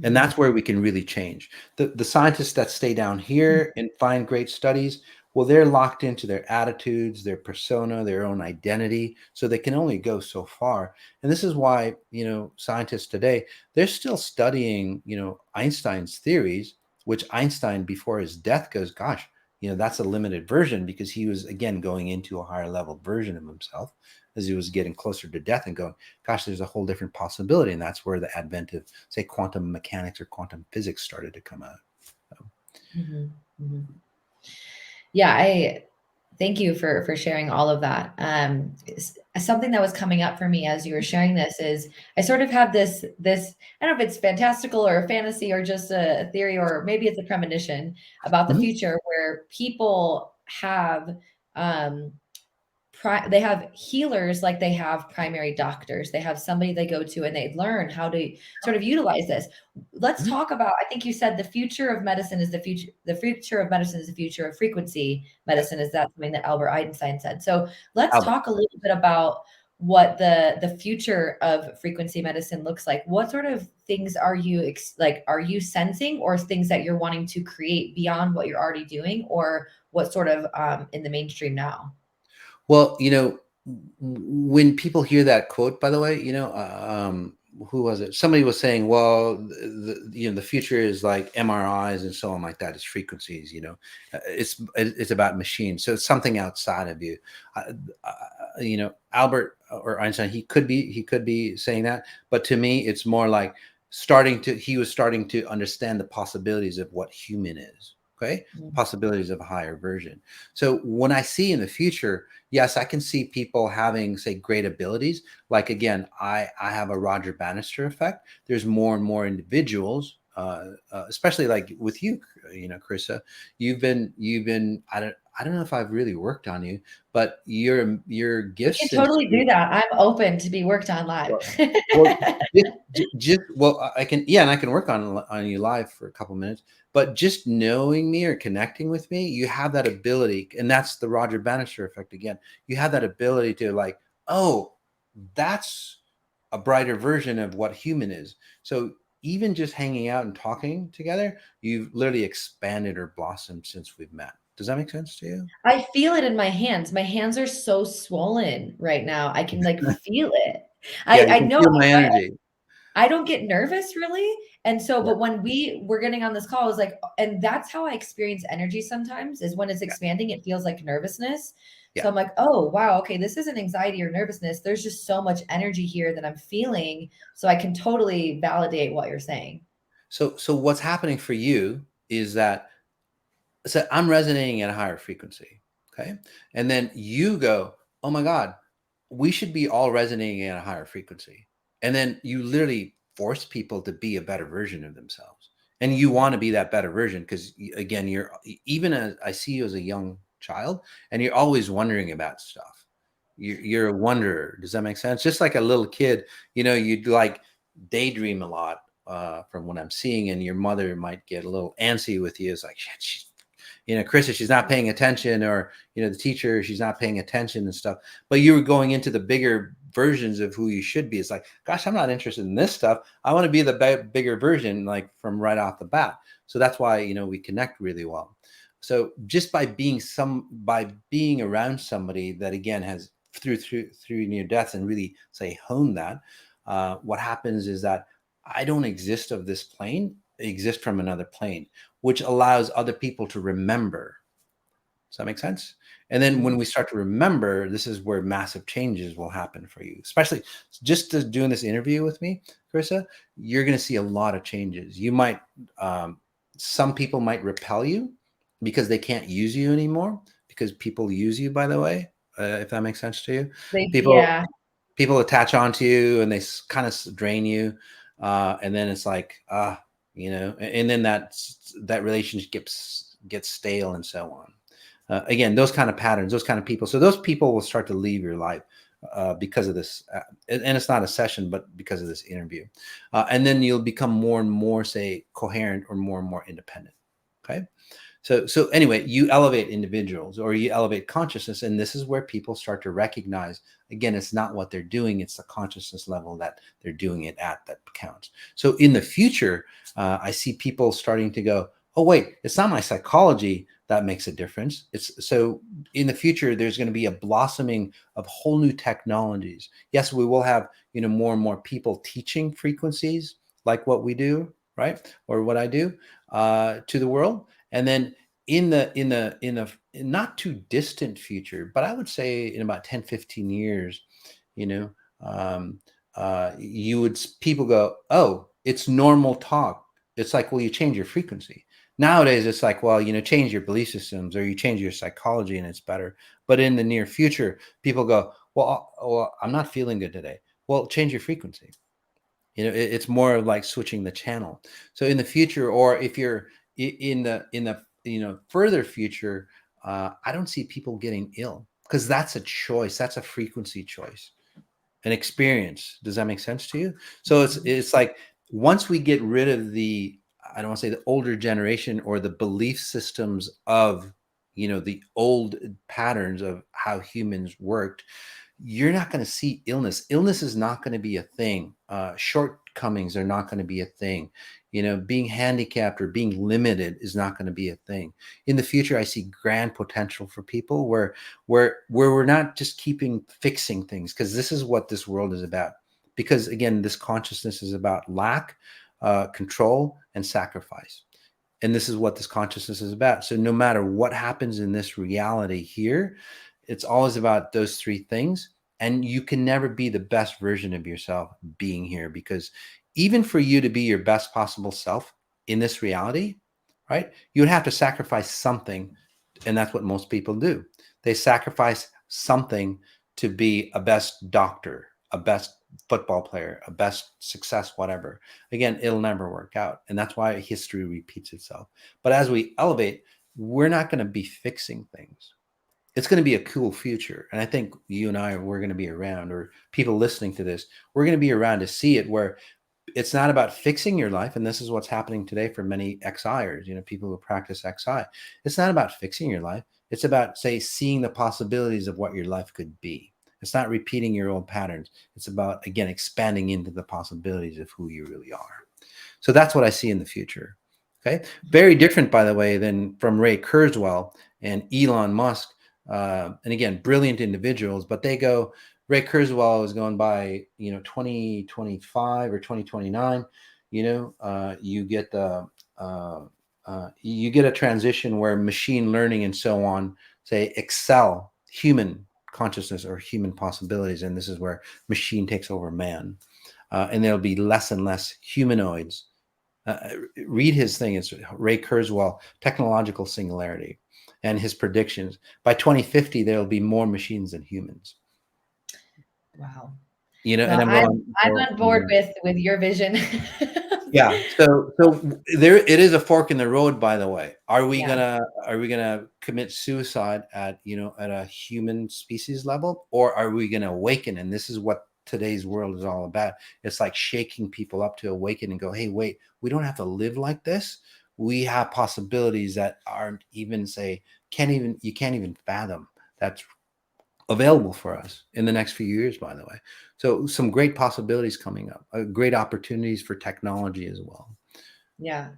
And that's where we can really change. The scientists that stay down here and find great studies, well, they're locked into their attitudes, their persona, their own identity. So they can only go so far. And this is why, scientists today, they're still studying, Einstein's theories, which Einstein, before his death, goes, gosh, that's a limited version, because he was, again, going into a higher level version of himself as he was getting closer to death and going, gosh, there's a whole different possibility. And that's where the advent of, say, quantum mechanics or quantum physics started to come out. So. Mm-hmm. Mm-hmm. Yeah, Thank you for sharing all of that. Something that was coming up for me as you were sharing this is I sort of have this I don't know if it's fantastical or a fantasy or just a theory, or maybe it's a premonition about the Mhm. future where people have um, they have healers, like they have primary doctors. They have somebody they go to and they learn how to sort of utilize this. Let's Mhm. talk about, I think you said the future of medicine is the future of medicine is the future of frequency Yeah, medicine. Is that something that Albert Einstein said? So let's Albert. talk a little bit about what the future of frequency medicine looks like. What sort of things are you like, are you sensing, or things that you're wanting to create beyond what you're already doing, or what sort of in the mainstream now? Well, when people hear that quote, by the way, who was it? Somebody was saying, well, the future is like MRIs and so on like that. It's frequencies, it's about machines. So it's something outside of you. Uh, uh, Albert or Einstein, he could be saying that, but to me, it's more like he was starting to understand the possibilities of what human is. Okay, Mm. possibilities of a higher version. So when I see in the future, yes, I can see people having, say, great abilities. Like again, I have a Roger Bannister effect. There's more and more individuals, especially like with you, Carissa. You've been. I don't know if I've really worked on you, but your We gifts can and totally do that. I'm open to be worked on live. well, well, I can, yeah, and I can work on you live for a couple minutes. But just knowing me or connecting with me, you have that ability, and that's the Roger Bannister effect again. You have that ability to like, oh, that's a brighter version of what human is. So even just hanging out and talking together, you've literally expanded or blossomed since we've met. Does that make sense to you? I feel it in my hands. My hands are so swollen right now. I can like feel it. Yeah, you I can know feel my energy. I don't get nervous really. And so, Yeah, but when we were getting on this call, I was like, and that's how I experience energy sometimes, is when it's yeah, expanding, it feels like nervousness. So yeah. I'm like, oh, wow, okay, this isn't anxiety or nervousness. There's just so much energy here that I'm feeling. So I can totally validate what you're saying. So what's happening for you is that, so I'm resonating at a higher frequency. Okay. And then you go, oh my God, we should be all resonating at a higher frequency. And then you literally force people to be a better version of themselves. And you want to be that better version because, again, even as I see you as a young child, and you're always wondering about stuff. You're a wanderer. Does that make sense? Just like a little kid, you'd like daydream a lot, from what I'm seeing, and your mother might get a little antsy with you. It's like, shit, Krista, she's not paying attention, or, the teacher, she's not paying attention and stuff. But you were going into the bigger versions of who you should be. It's like, gosh, I'm not interested in this stuff. I want to be the bigger version, like from right off the bat. So that's why, we connect really well. So just by being around somebody that again has through near death and really say hone that, what happens is that I don't exist of this plane, I exist from another plane, which allows other people to remember. Does that make sense? And then when Mhm. we start to remember, this is where massive changes will happen for you. Especially just doing this interview with me, Carissa, you're going to see a lot of changes. You might, some people might repel you because they can't use you anymore, because people use you, by the way, if that makes sense to you. People, Yeah. people attach onto you and they kind of drain you, and then it's like and then that relationship gets stale and so on. Again, those kind of patterns, those kind of people, so those people will start to leave your life, because of this, and it's not a session, but because of this interview, and then you'll become more and more, say, coherent, or more independent. Okay. So anyway, you elevate individuals, or you elevate consciousness, and this is where people start to recognize, again, it's not what they're doing, it's the consciousness level that they're doing it at that counts. So in the future, I see people starting to go, oh wait, it's not my psychology that makes a difference. It's so in the future there's going to be a blossoming of whole new technologies. Yes, we will have, more and more people teaching frequencies like what we do, right, or what I do, to the world. And then in the not too distant future, but I would say in about 10, 15 years, you know, um, people go, oh, it's normal talk. It's like, well, you change your frequency. Nowadays, it's like, well, change your belief systems or you change your psychology and it's better. But in the near future, people go, well, I'm not feeling good today. Well, change your frequency. It's more like switching the channel. So in the future, or if you're in the further future, I don't see people getting ill because that's a choice. That's a frequency choice, an experience. Does that make sense to you? So it's like once we get rid of I don't want to say the older generation or the belief systems of the old patterns of how humans worked, you're not going to see illness. Illness is not going to be a thing. Shortcomings are not going to be a thing. Being handicapped or being limited is not going to be a thing. In the future, I see grand potential for people where we're not just fixing things, because this is what this world is about. Because again, this consciousness is about lack, control, and sacrifice. And this is what this consciousness is about. So no matter what happens in this reality here, it's always about those three things. And you can never be the best version of yourself being here, because even for you to be your best possible self in this reality, right, you would have to sacrifice something. And that's what most people do. They sacrifice something to be a best doctor, a best football player, a best success, whatever. Again, it'll never work out. And that's why history repeats itself. But as we elevate, we're not going to be fixing things. It's going to be a cool future. And I think you and we're going to be around, or people listening to this, we're going to be around to see it, where it's not about fixing your life. And this is what's happening today for many XIers, people who practice XI. It's not about fixing your life. It's about, say, seeing the possibilities of what your life could be. It's not repeating your old patterns. It's about, again, expanding into the possibilities of who you really are. So that's what I see in the future. Okay. Very different, by the way, than from Ray Kurzweil and Elon Musk. And again, brilliant individuals, but Ray Kurzweil is going by, 2025 or 2029, you get you get a transition where machine learning and so on, say, excel human consciousness or human possibilities. And this is where machine takes over man. And there'll be less and less humanoids. Read his thing. It's Ray Kurzweil, Technological Singularity, and his predictions. By 2050, there will be more machines than humans. Wow. And I'm I'm going. on board with your vision. Yeah. So there it is, a fork in the road, by the way. Are we Yeah. gonna commit suicide at a human species level, or are we gonna awaken? And this is what today's world is all about. It's like shaking people up to awaken and go, hey, wait, we don't have to live like this. We have possibilities that aren't even, you can't even fathom. That's available for us in the next few years, by the way. So some great possibilities coming up, great opportunities for technology as well. Yeah.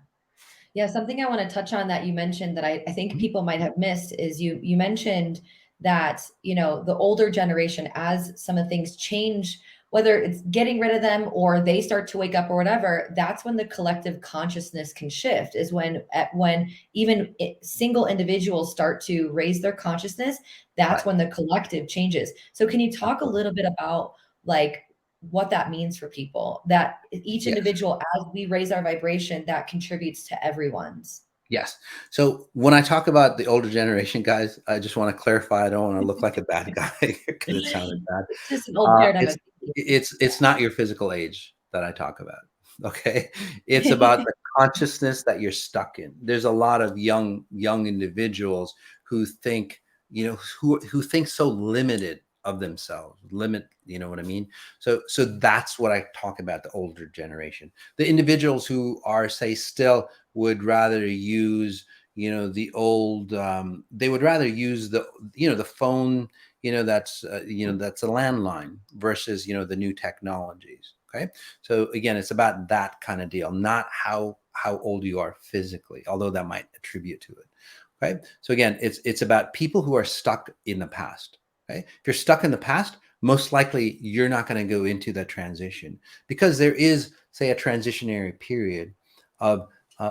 Yeah, something I want to touch on that you mentioned that I think people might have missed is you mentioned that, the older generation, as some of things change, whether it's getting rid of them or they start to wake up or whatever, that's when the collective consciousness can shift, is when even single individuals start to raise their consciousness, that's Right. when the collective changes. So can you talk a Absolutely. little bit about like what that means for people, that each Yes. individual, as we raise our vibration, that contributes to everyone's. Yes. So when I talk about the older generation, guys, I just want to clarify. I don't want to look like a bad guy because it sounded bad. It's just an old paradigm of thinking. It's not your physical age that I talk about. Okay. It's about the consciousness that you're stuck in. There's a lot of young individuals who think, who think so limited of themselves. You know what I mean? So that's what I talk about, the older generation. The individuals who are, say, still would rather use, the old, they would rather use the phone, that's a landline versus, the new technologies. Okay. So again, it's about that kind of deal, not how old you are physically, although that might attribute to it. Okay. So again, it's about people who are stuck in the past. Okay. If you're stuck in the past, most likely you're not going to go into that transition, because there is, say, a transitionary period of,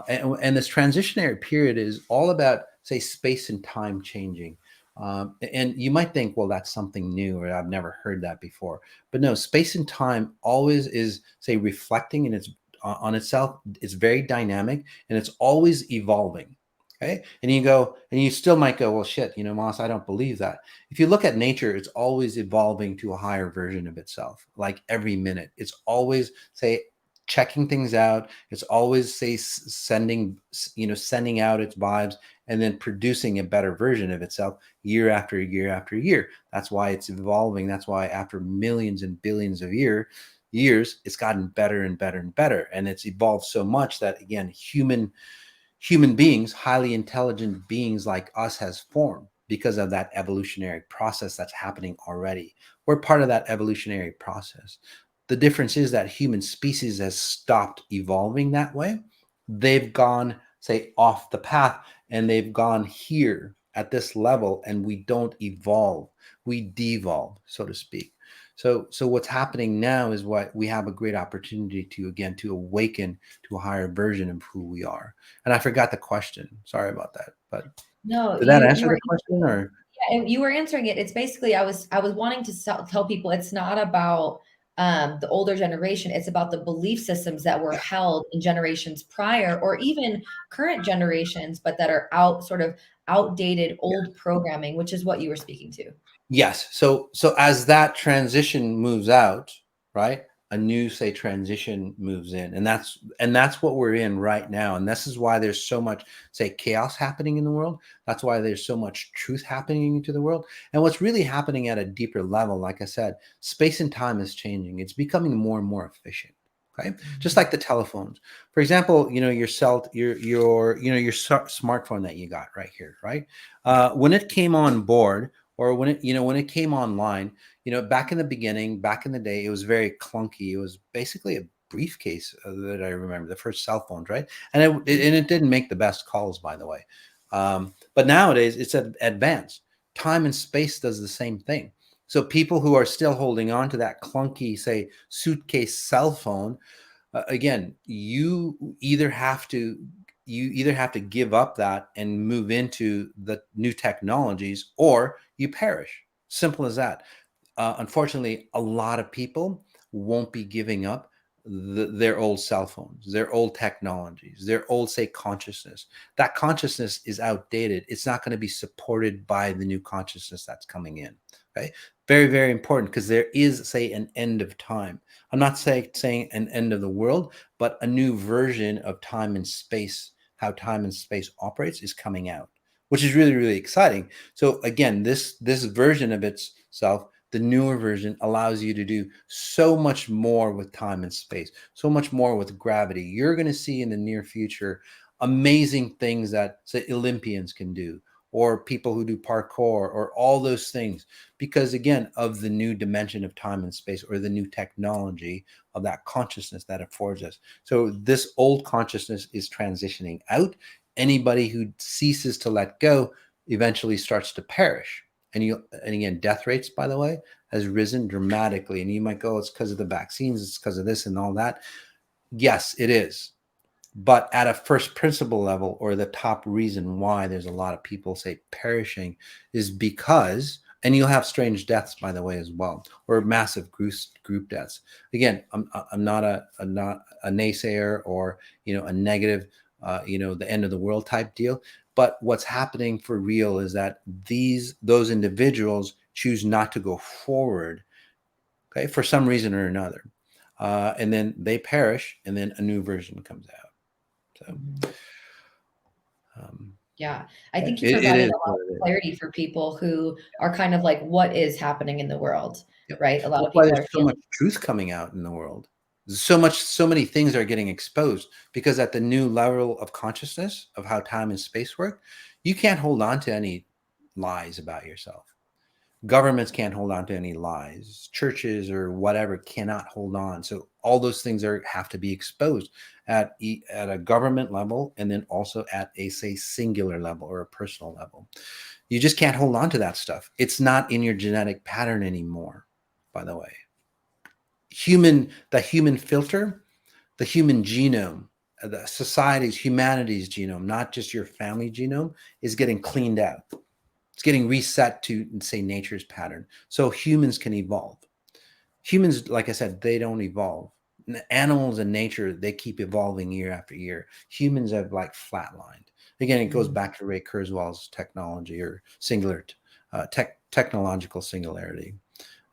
and this transitionary period is all about, say, space and time changing. And you might think, well, that's something new, or I've never heard that before. But no, space and time always is, say, reflecting, and it's on itself. It's very dynamic and it's always evolving. Okay. And you go, and you still might go, well, shit, Moss, I don't believe that. If you look at nature, it's always evolving to a higher version of itself. Like every minute, it's always, say, checking things out. It's always, say, sending out its vibes and then producing a better version of itself year after year after year. That's why it's evolving. That's why after millions and billions of years, it's gotten better and better and better. And it's evolved so much that, again, human beings, highly intelligent beings like us, has formed because of that evolutionary process that's happening already. We're part of that evolutionary process. The difference is that human species has stopped evolving that way. They've gone, say, off the path, and they've gone here at this level, and we don't evolve. We devolve, so to speak. So what's happening now is what we have a great opportunity to, again, to awaken to a higher version of who we are. And I forgot the question. Sorry about that. But No, did that you answer were the question, or? Yeah, and you were answering it. It's basically I was wanting to tell people it's not about the older generation. It's about the belief systems that were held in generations prior, or even current generations, but that are sort of outdated old programming, which is what you were speaking to. Yes. So as that transition moves out, right, a new, say, transition moves in, and that's what we're in right now. And this is why there's so much, say, chaos happening in the world. That's why there's so much truth happening into the world. And what's really happening at a deeper level, like I said, space and time is changing. It's becoming more and more efficient. Okay. Just like the telephones, for example, your smartphone that you got right here, right? When it came on board, or when it came online, back in the beginning, back in the day, it was very clunky. It was basically a briefcase that I remember, the first cell phones, right? And it didn't make the best calls, by the way. But nowadays it's advanced. Time and space does the same thing. So people who are still holding on to that clunky, say, suitcase cell phone, again, you either have to give up that and move into the new technologies, or you perish. Simple as that. Unfortunately, a lot of people won't be giving up their old cell phones, their old technologies, their old, say, consciousness. That consciousness is outdated. It's not going to be supported by the new consciousness that's coming in. Okay. Very, very important, because there is, say, an end of time. I'm not saying an end of the world, but a new version of time and space, how time and space operates, is coming out, which is really, really exciting. So again, this version of itself, the newer version, allows you to do so much more with time and space, so much more with gravity. You're going to see in the near future amazing things that, say, Olympians can do, or people who do parkour, or all those things, because, again, of the new dimension of time and space, or the new technology of that consciousness that affords us. So this old consciousness is transitioning out. Anybody who ceases to let go eventually starts to perish. And again, death rates, by the way, has risen dramatically. And you might go, it's because of the vaccines, it's because of this and all that. Yes, it is. But at a first principle level, or the top reason why there's a lot of people, say, perishing, is because, and you'll have strange deaths, by the way, as well, or massive group deaths. Again, I'm not a naysayer, or a negative, the end of the world type deal. But what's happening for real is that those individuals choose not to go forward, okay, for some reason or another, and then they perish, and then a new version comes out. So, Yeah, I think you it provided is a lot what of it is. clarity for people who are kind of like, what is happening in the world, Yep. right? A lot That's of why people there's are so feeling. much truth coming out in the world. So many things are getting exposed, because at the new level of consciousness of how time and space work, you can't hold on to any lies about yourself. Governments can't hold on to any lies. Churches or whatever cannot hold on. So all those things have to be exposed at a government level, and then also at a, say, singular level, or a personal level. You just can't hold on to that stuff. It's not in your genetic pattern anymore, by the way. The human filter, the human genome, the humanity's genome, not just your family genome, is getting cleaned out. It's getting reset to, say, nature's pattern, so humans can evolve. Humans, like I said, they don't evolve. animals in nature, they keep evolving year after year. Humans have like flatlined. Again, it goes back to Ray Kurzweil's technology or technological singularity.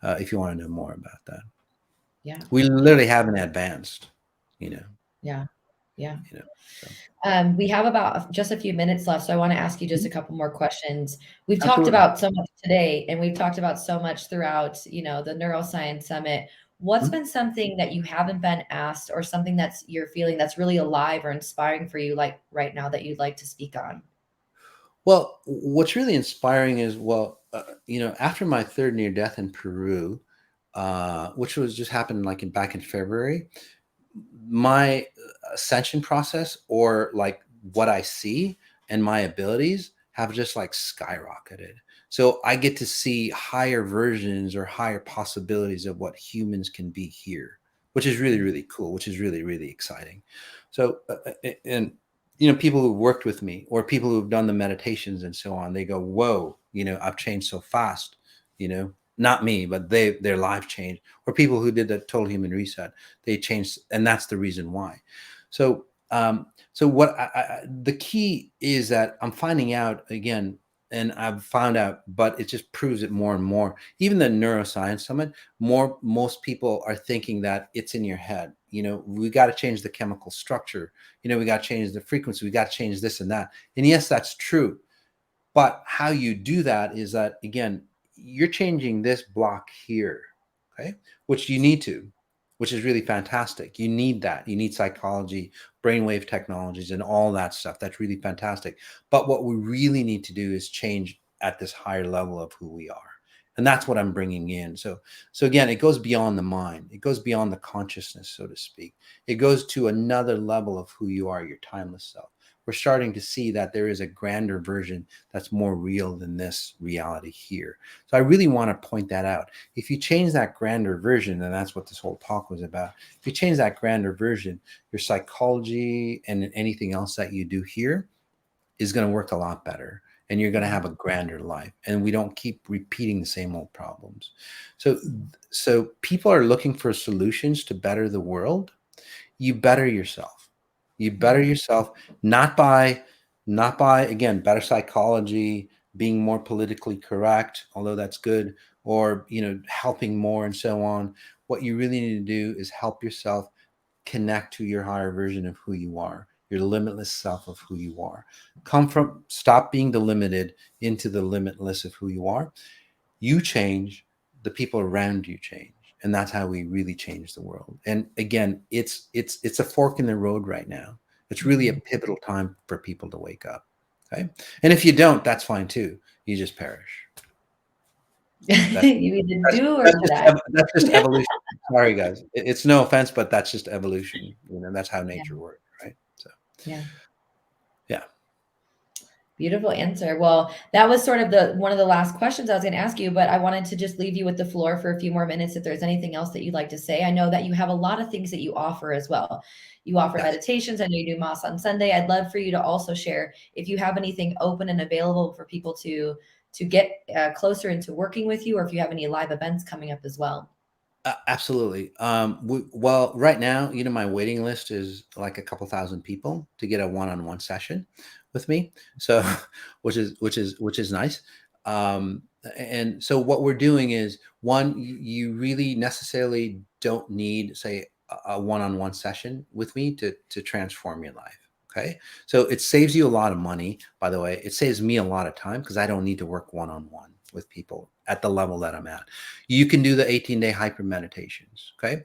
If you want to know more about that, Yeah. we literally haven't advanced. You know. Yeah. Yeah. You know. So We have about just a few minutes left, so I want to ask you just Mhm. a couple more questions. We've talked Absolutely. about so much today, and we've talked about so much throughout, the Neuroscience Summit. What's Mhm. been something that you haven't been asked, or something that's you're feeling that's really alive or inspiring for you, like right now, that you'd like to speak on? Well, what's really inspiring is, well, after my third near death in Peru, which was just happened like back in February, my ascension process, or like what I see and my abilities, have just like skyrocketed. So I get to see higher versions or higher possibilities of what humans can be here, which is really, really cool, which is really, really exciting. So, and people who've worked with me or people who've done the meditations and so on, they go, whoa, I've changed so fast, not me, but their life changed. Or people who did the total human reset, they changed, and that's the reason why. So so what the key is that I'm finding out again, and I've found out, but it just proves it more and more. Even the Neuroscience Summit, most people are thinking that it's in your head. We got to change the chemical structure. We got to change the frequency. We got to change this and that. And yes, that's true. But how you do that is that, again, you're changing this block here, okay, which you need to, which is really fantastic. You need that. You need psychology, brainwave technologies, and all that stuff. That's really fantastic. But what we really need to do is change at this higher level of who we are. And that's what I'm bringing in. So again, it goes beyond the mind. It goes beyond the consciousness, so to speak. It goes to another level of who you are, your timeless self. We're starting to see that there is a grander version that's more real than this reality here. So I really want to point that out. If you change that grander version, and that's what this whole talk was about, if you change that grander version, your psychology and anything else that you do here is going to work a lot better. And you're going to have a grander life. And we don't keep repeating the same old problems. So people are looking for solutions to better the world. You better yourself. You better yourself, not by again, better psychology, being more politically correct, although that's good, or helping more and so on. What you really need to do is help yourself connect to your higher version of who you are, your limitless self of who you are. Stop being the limited into the limitless of who you are. You change, the people around you change, and that's how we really change the world. And again, it's a fork in the road right now. It's really a pivotal time for people to wake up. Okay, and if you don't, that's fine too. You just perish. That's You either that's do or that's you just die. that's just evolution. Sorry, guys. It's no offense, but that's just evolution. That's how Yeah. nature works, right? So Yeah. yeah. Beautiful answer. Well, that was sort of the one of the last questions I was going to ask you, but I wanted to just leave you with the floor for a few more minutes if there's anything else that you'd like to say. I know that you have a lot of things that you offer as well. You offer Yes. meditations. I know you do Moss on Sunday. I'd love for you to also share if you have anything open and available for people to get closer into working with you, or if you have any live events coming up as well. Absolutely. Well, right now, my waiting list is like a couple thousand people to get a one-on-one session with me. So, which is nice. And so what we're doing is, one, you really necessarily don't need, say, a one-on-one session with me to transform your life. Okay. So it saves you a lot of money. By the way, it saves me a lot of time because I don't need to work one-on-one with people at the level that I'm at. You can do the 18-day hyper meditations, okay,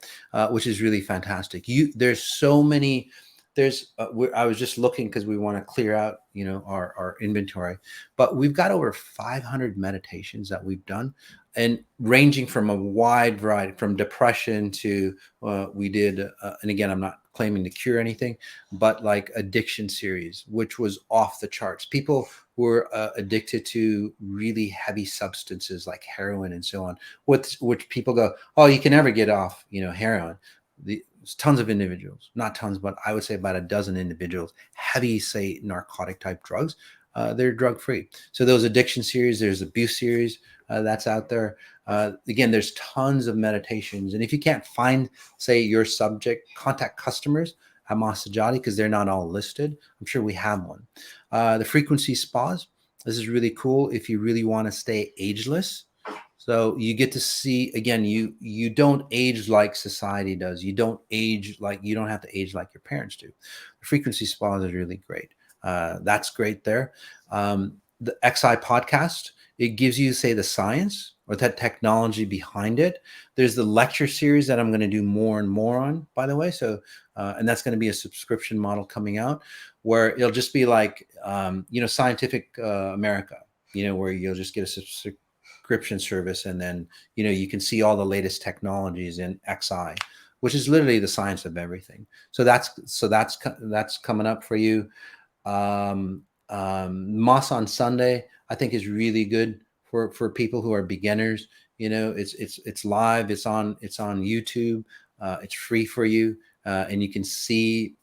which is really fantastic. There's so many. I was just looking because we want to clear out, our inventory, but we've got over 500 meditations that we've done, and ranging from a wide variety, from depression to we did, and again, I'm not claiming to cure anything, but like addiction series, which was off the charts. People were addicted to really heavy substances like heroin and so on, which people go, oh, you can never get off, heroin. Tons of individuals, not tons, but I would say about a dozen individuals, heavy, say, narcotic type drugs, they're drug free. So those addiction series, there's abuse series that's out there. Again, there's tons of meditations, and if you can't find, say, your subject, contact customers at Masati because they're not all listed. I'm sure we have one. The frequency spas. This is really cool if you really want to stay ageless. So you get to see, again, you don't age like society does. You don't have to age like your parents do. The frequency spas is really great. That's great there. The XI podcast, it gives you, say, the science or that technology behind it. There's the lecture series that I'm going to do more and more on, by the way. So, and that's going to be a subscription model coming out where it'll just be like, Scientific America, where you'll just get a subscription service, and then, you can see all the latest technologies in XI, which is literally the science of everything. So that's coming up for you. Moss on Sunday, I think, is really good for people who are beginners. It's live. It's on YouTube. It's free for you, and you can see.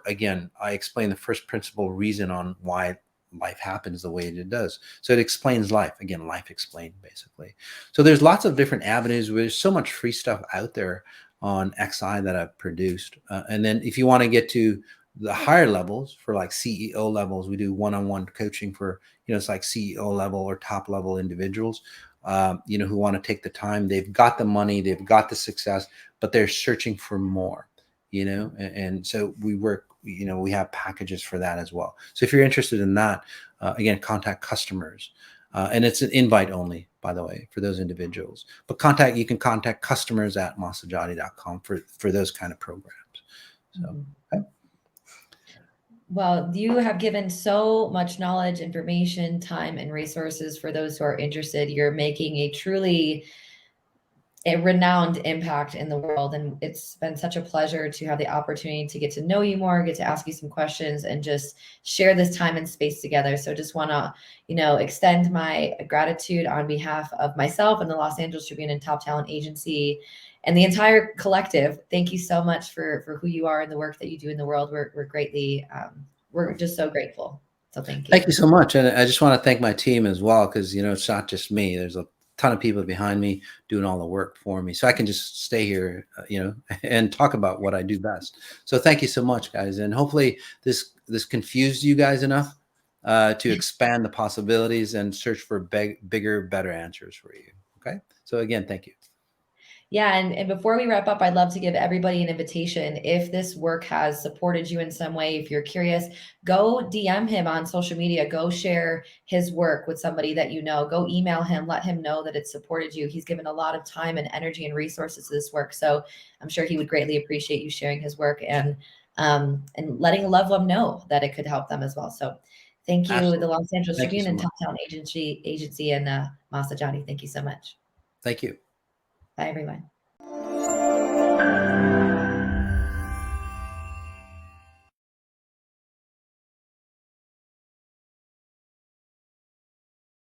Again, I explain the first principle reason on why life happens the way it does. So it explains life. Again, life explained, basically. So there's lots of different avenues. There's so much free stuff out there on XI that I've produced. And then if you want to get to the higher levels, for like CEO levels, we do one-on-one coaching for, it's like CEO level or top level individuals, who want to take the time. They've got the money, they've got the success, but they're searching for more, and so we work, we have packages for that as well. So if you're interested in that, again, contact customers. And it's an invite only, by the way, for those individuals. But you can contact customers at masajati.com for those kind of programs. So, okay. Well, you have given so much knowledge, information, time, and resources for those who are interested. You're making a renowned impact in the world. And it's been such a pleasure to have the opportunity to get to know you more, get to ask you some questions, and just share this time and space together. So just want to, extend my gratitude on behalf of myself and the Los Angeles Tribune and Top Talent Agency and the entire collective. Thank you so much for who you are and the work that you do in the world. We're just so grateful. So thank you. Thank you so much. And I just want to thank my team as well, because, it's not just me. There's a ton of people behind me doing all the work for me. So I can just stay here, and talk about what I do best. So thank you so much, guys. And hopefully this confused you guys enough to expand the possibilities and search for bigger, better answers for you. Okay. So again, thank you. Yeah. And before we wrap up, I'd love to give everybody an invitation. If this work has supported you in some way, if you're curious, go DM him on social media, go share his work with somebody that go email him, let him know that it supported you. He's given a lot of time and energy and resources to this work. So I'm sure he would greatly appreciate you sharing his work and letting a loved one know that it could help them as well. So thank you, Absolutely. the Los Angeles Thank you Tribune so and much. Top Talent Agency and Masajati. Thank you so much. Thank you. Bye, everyone.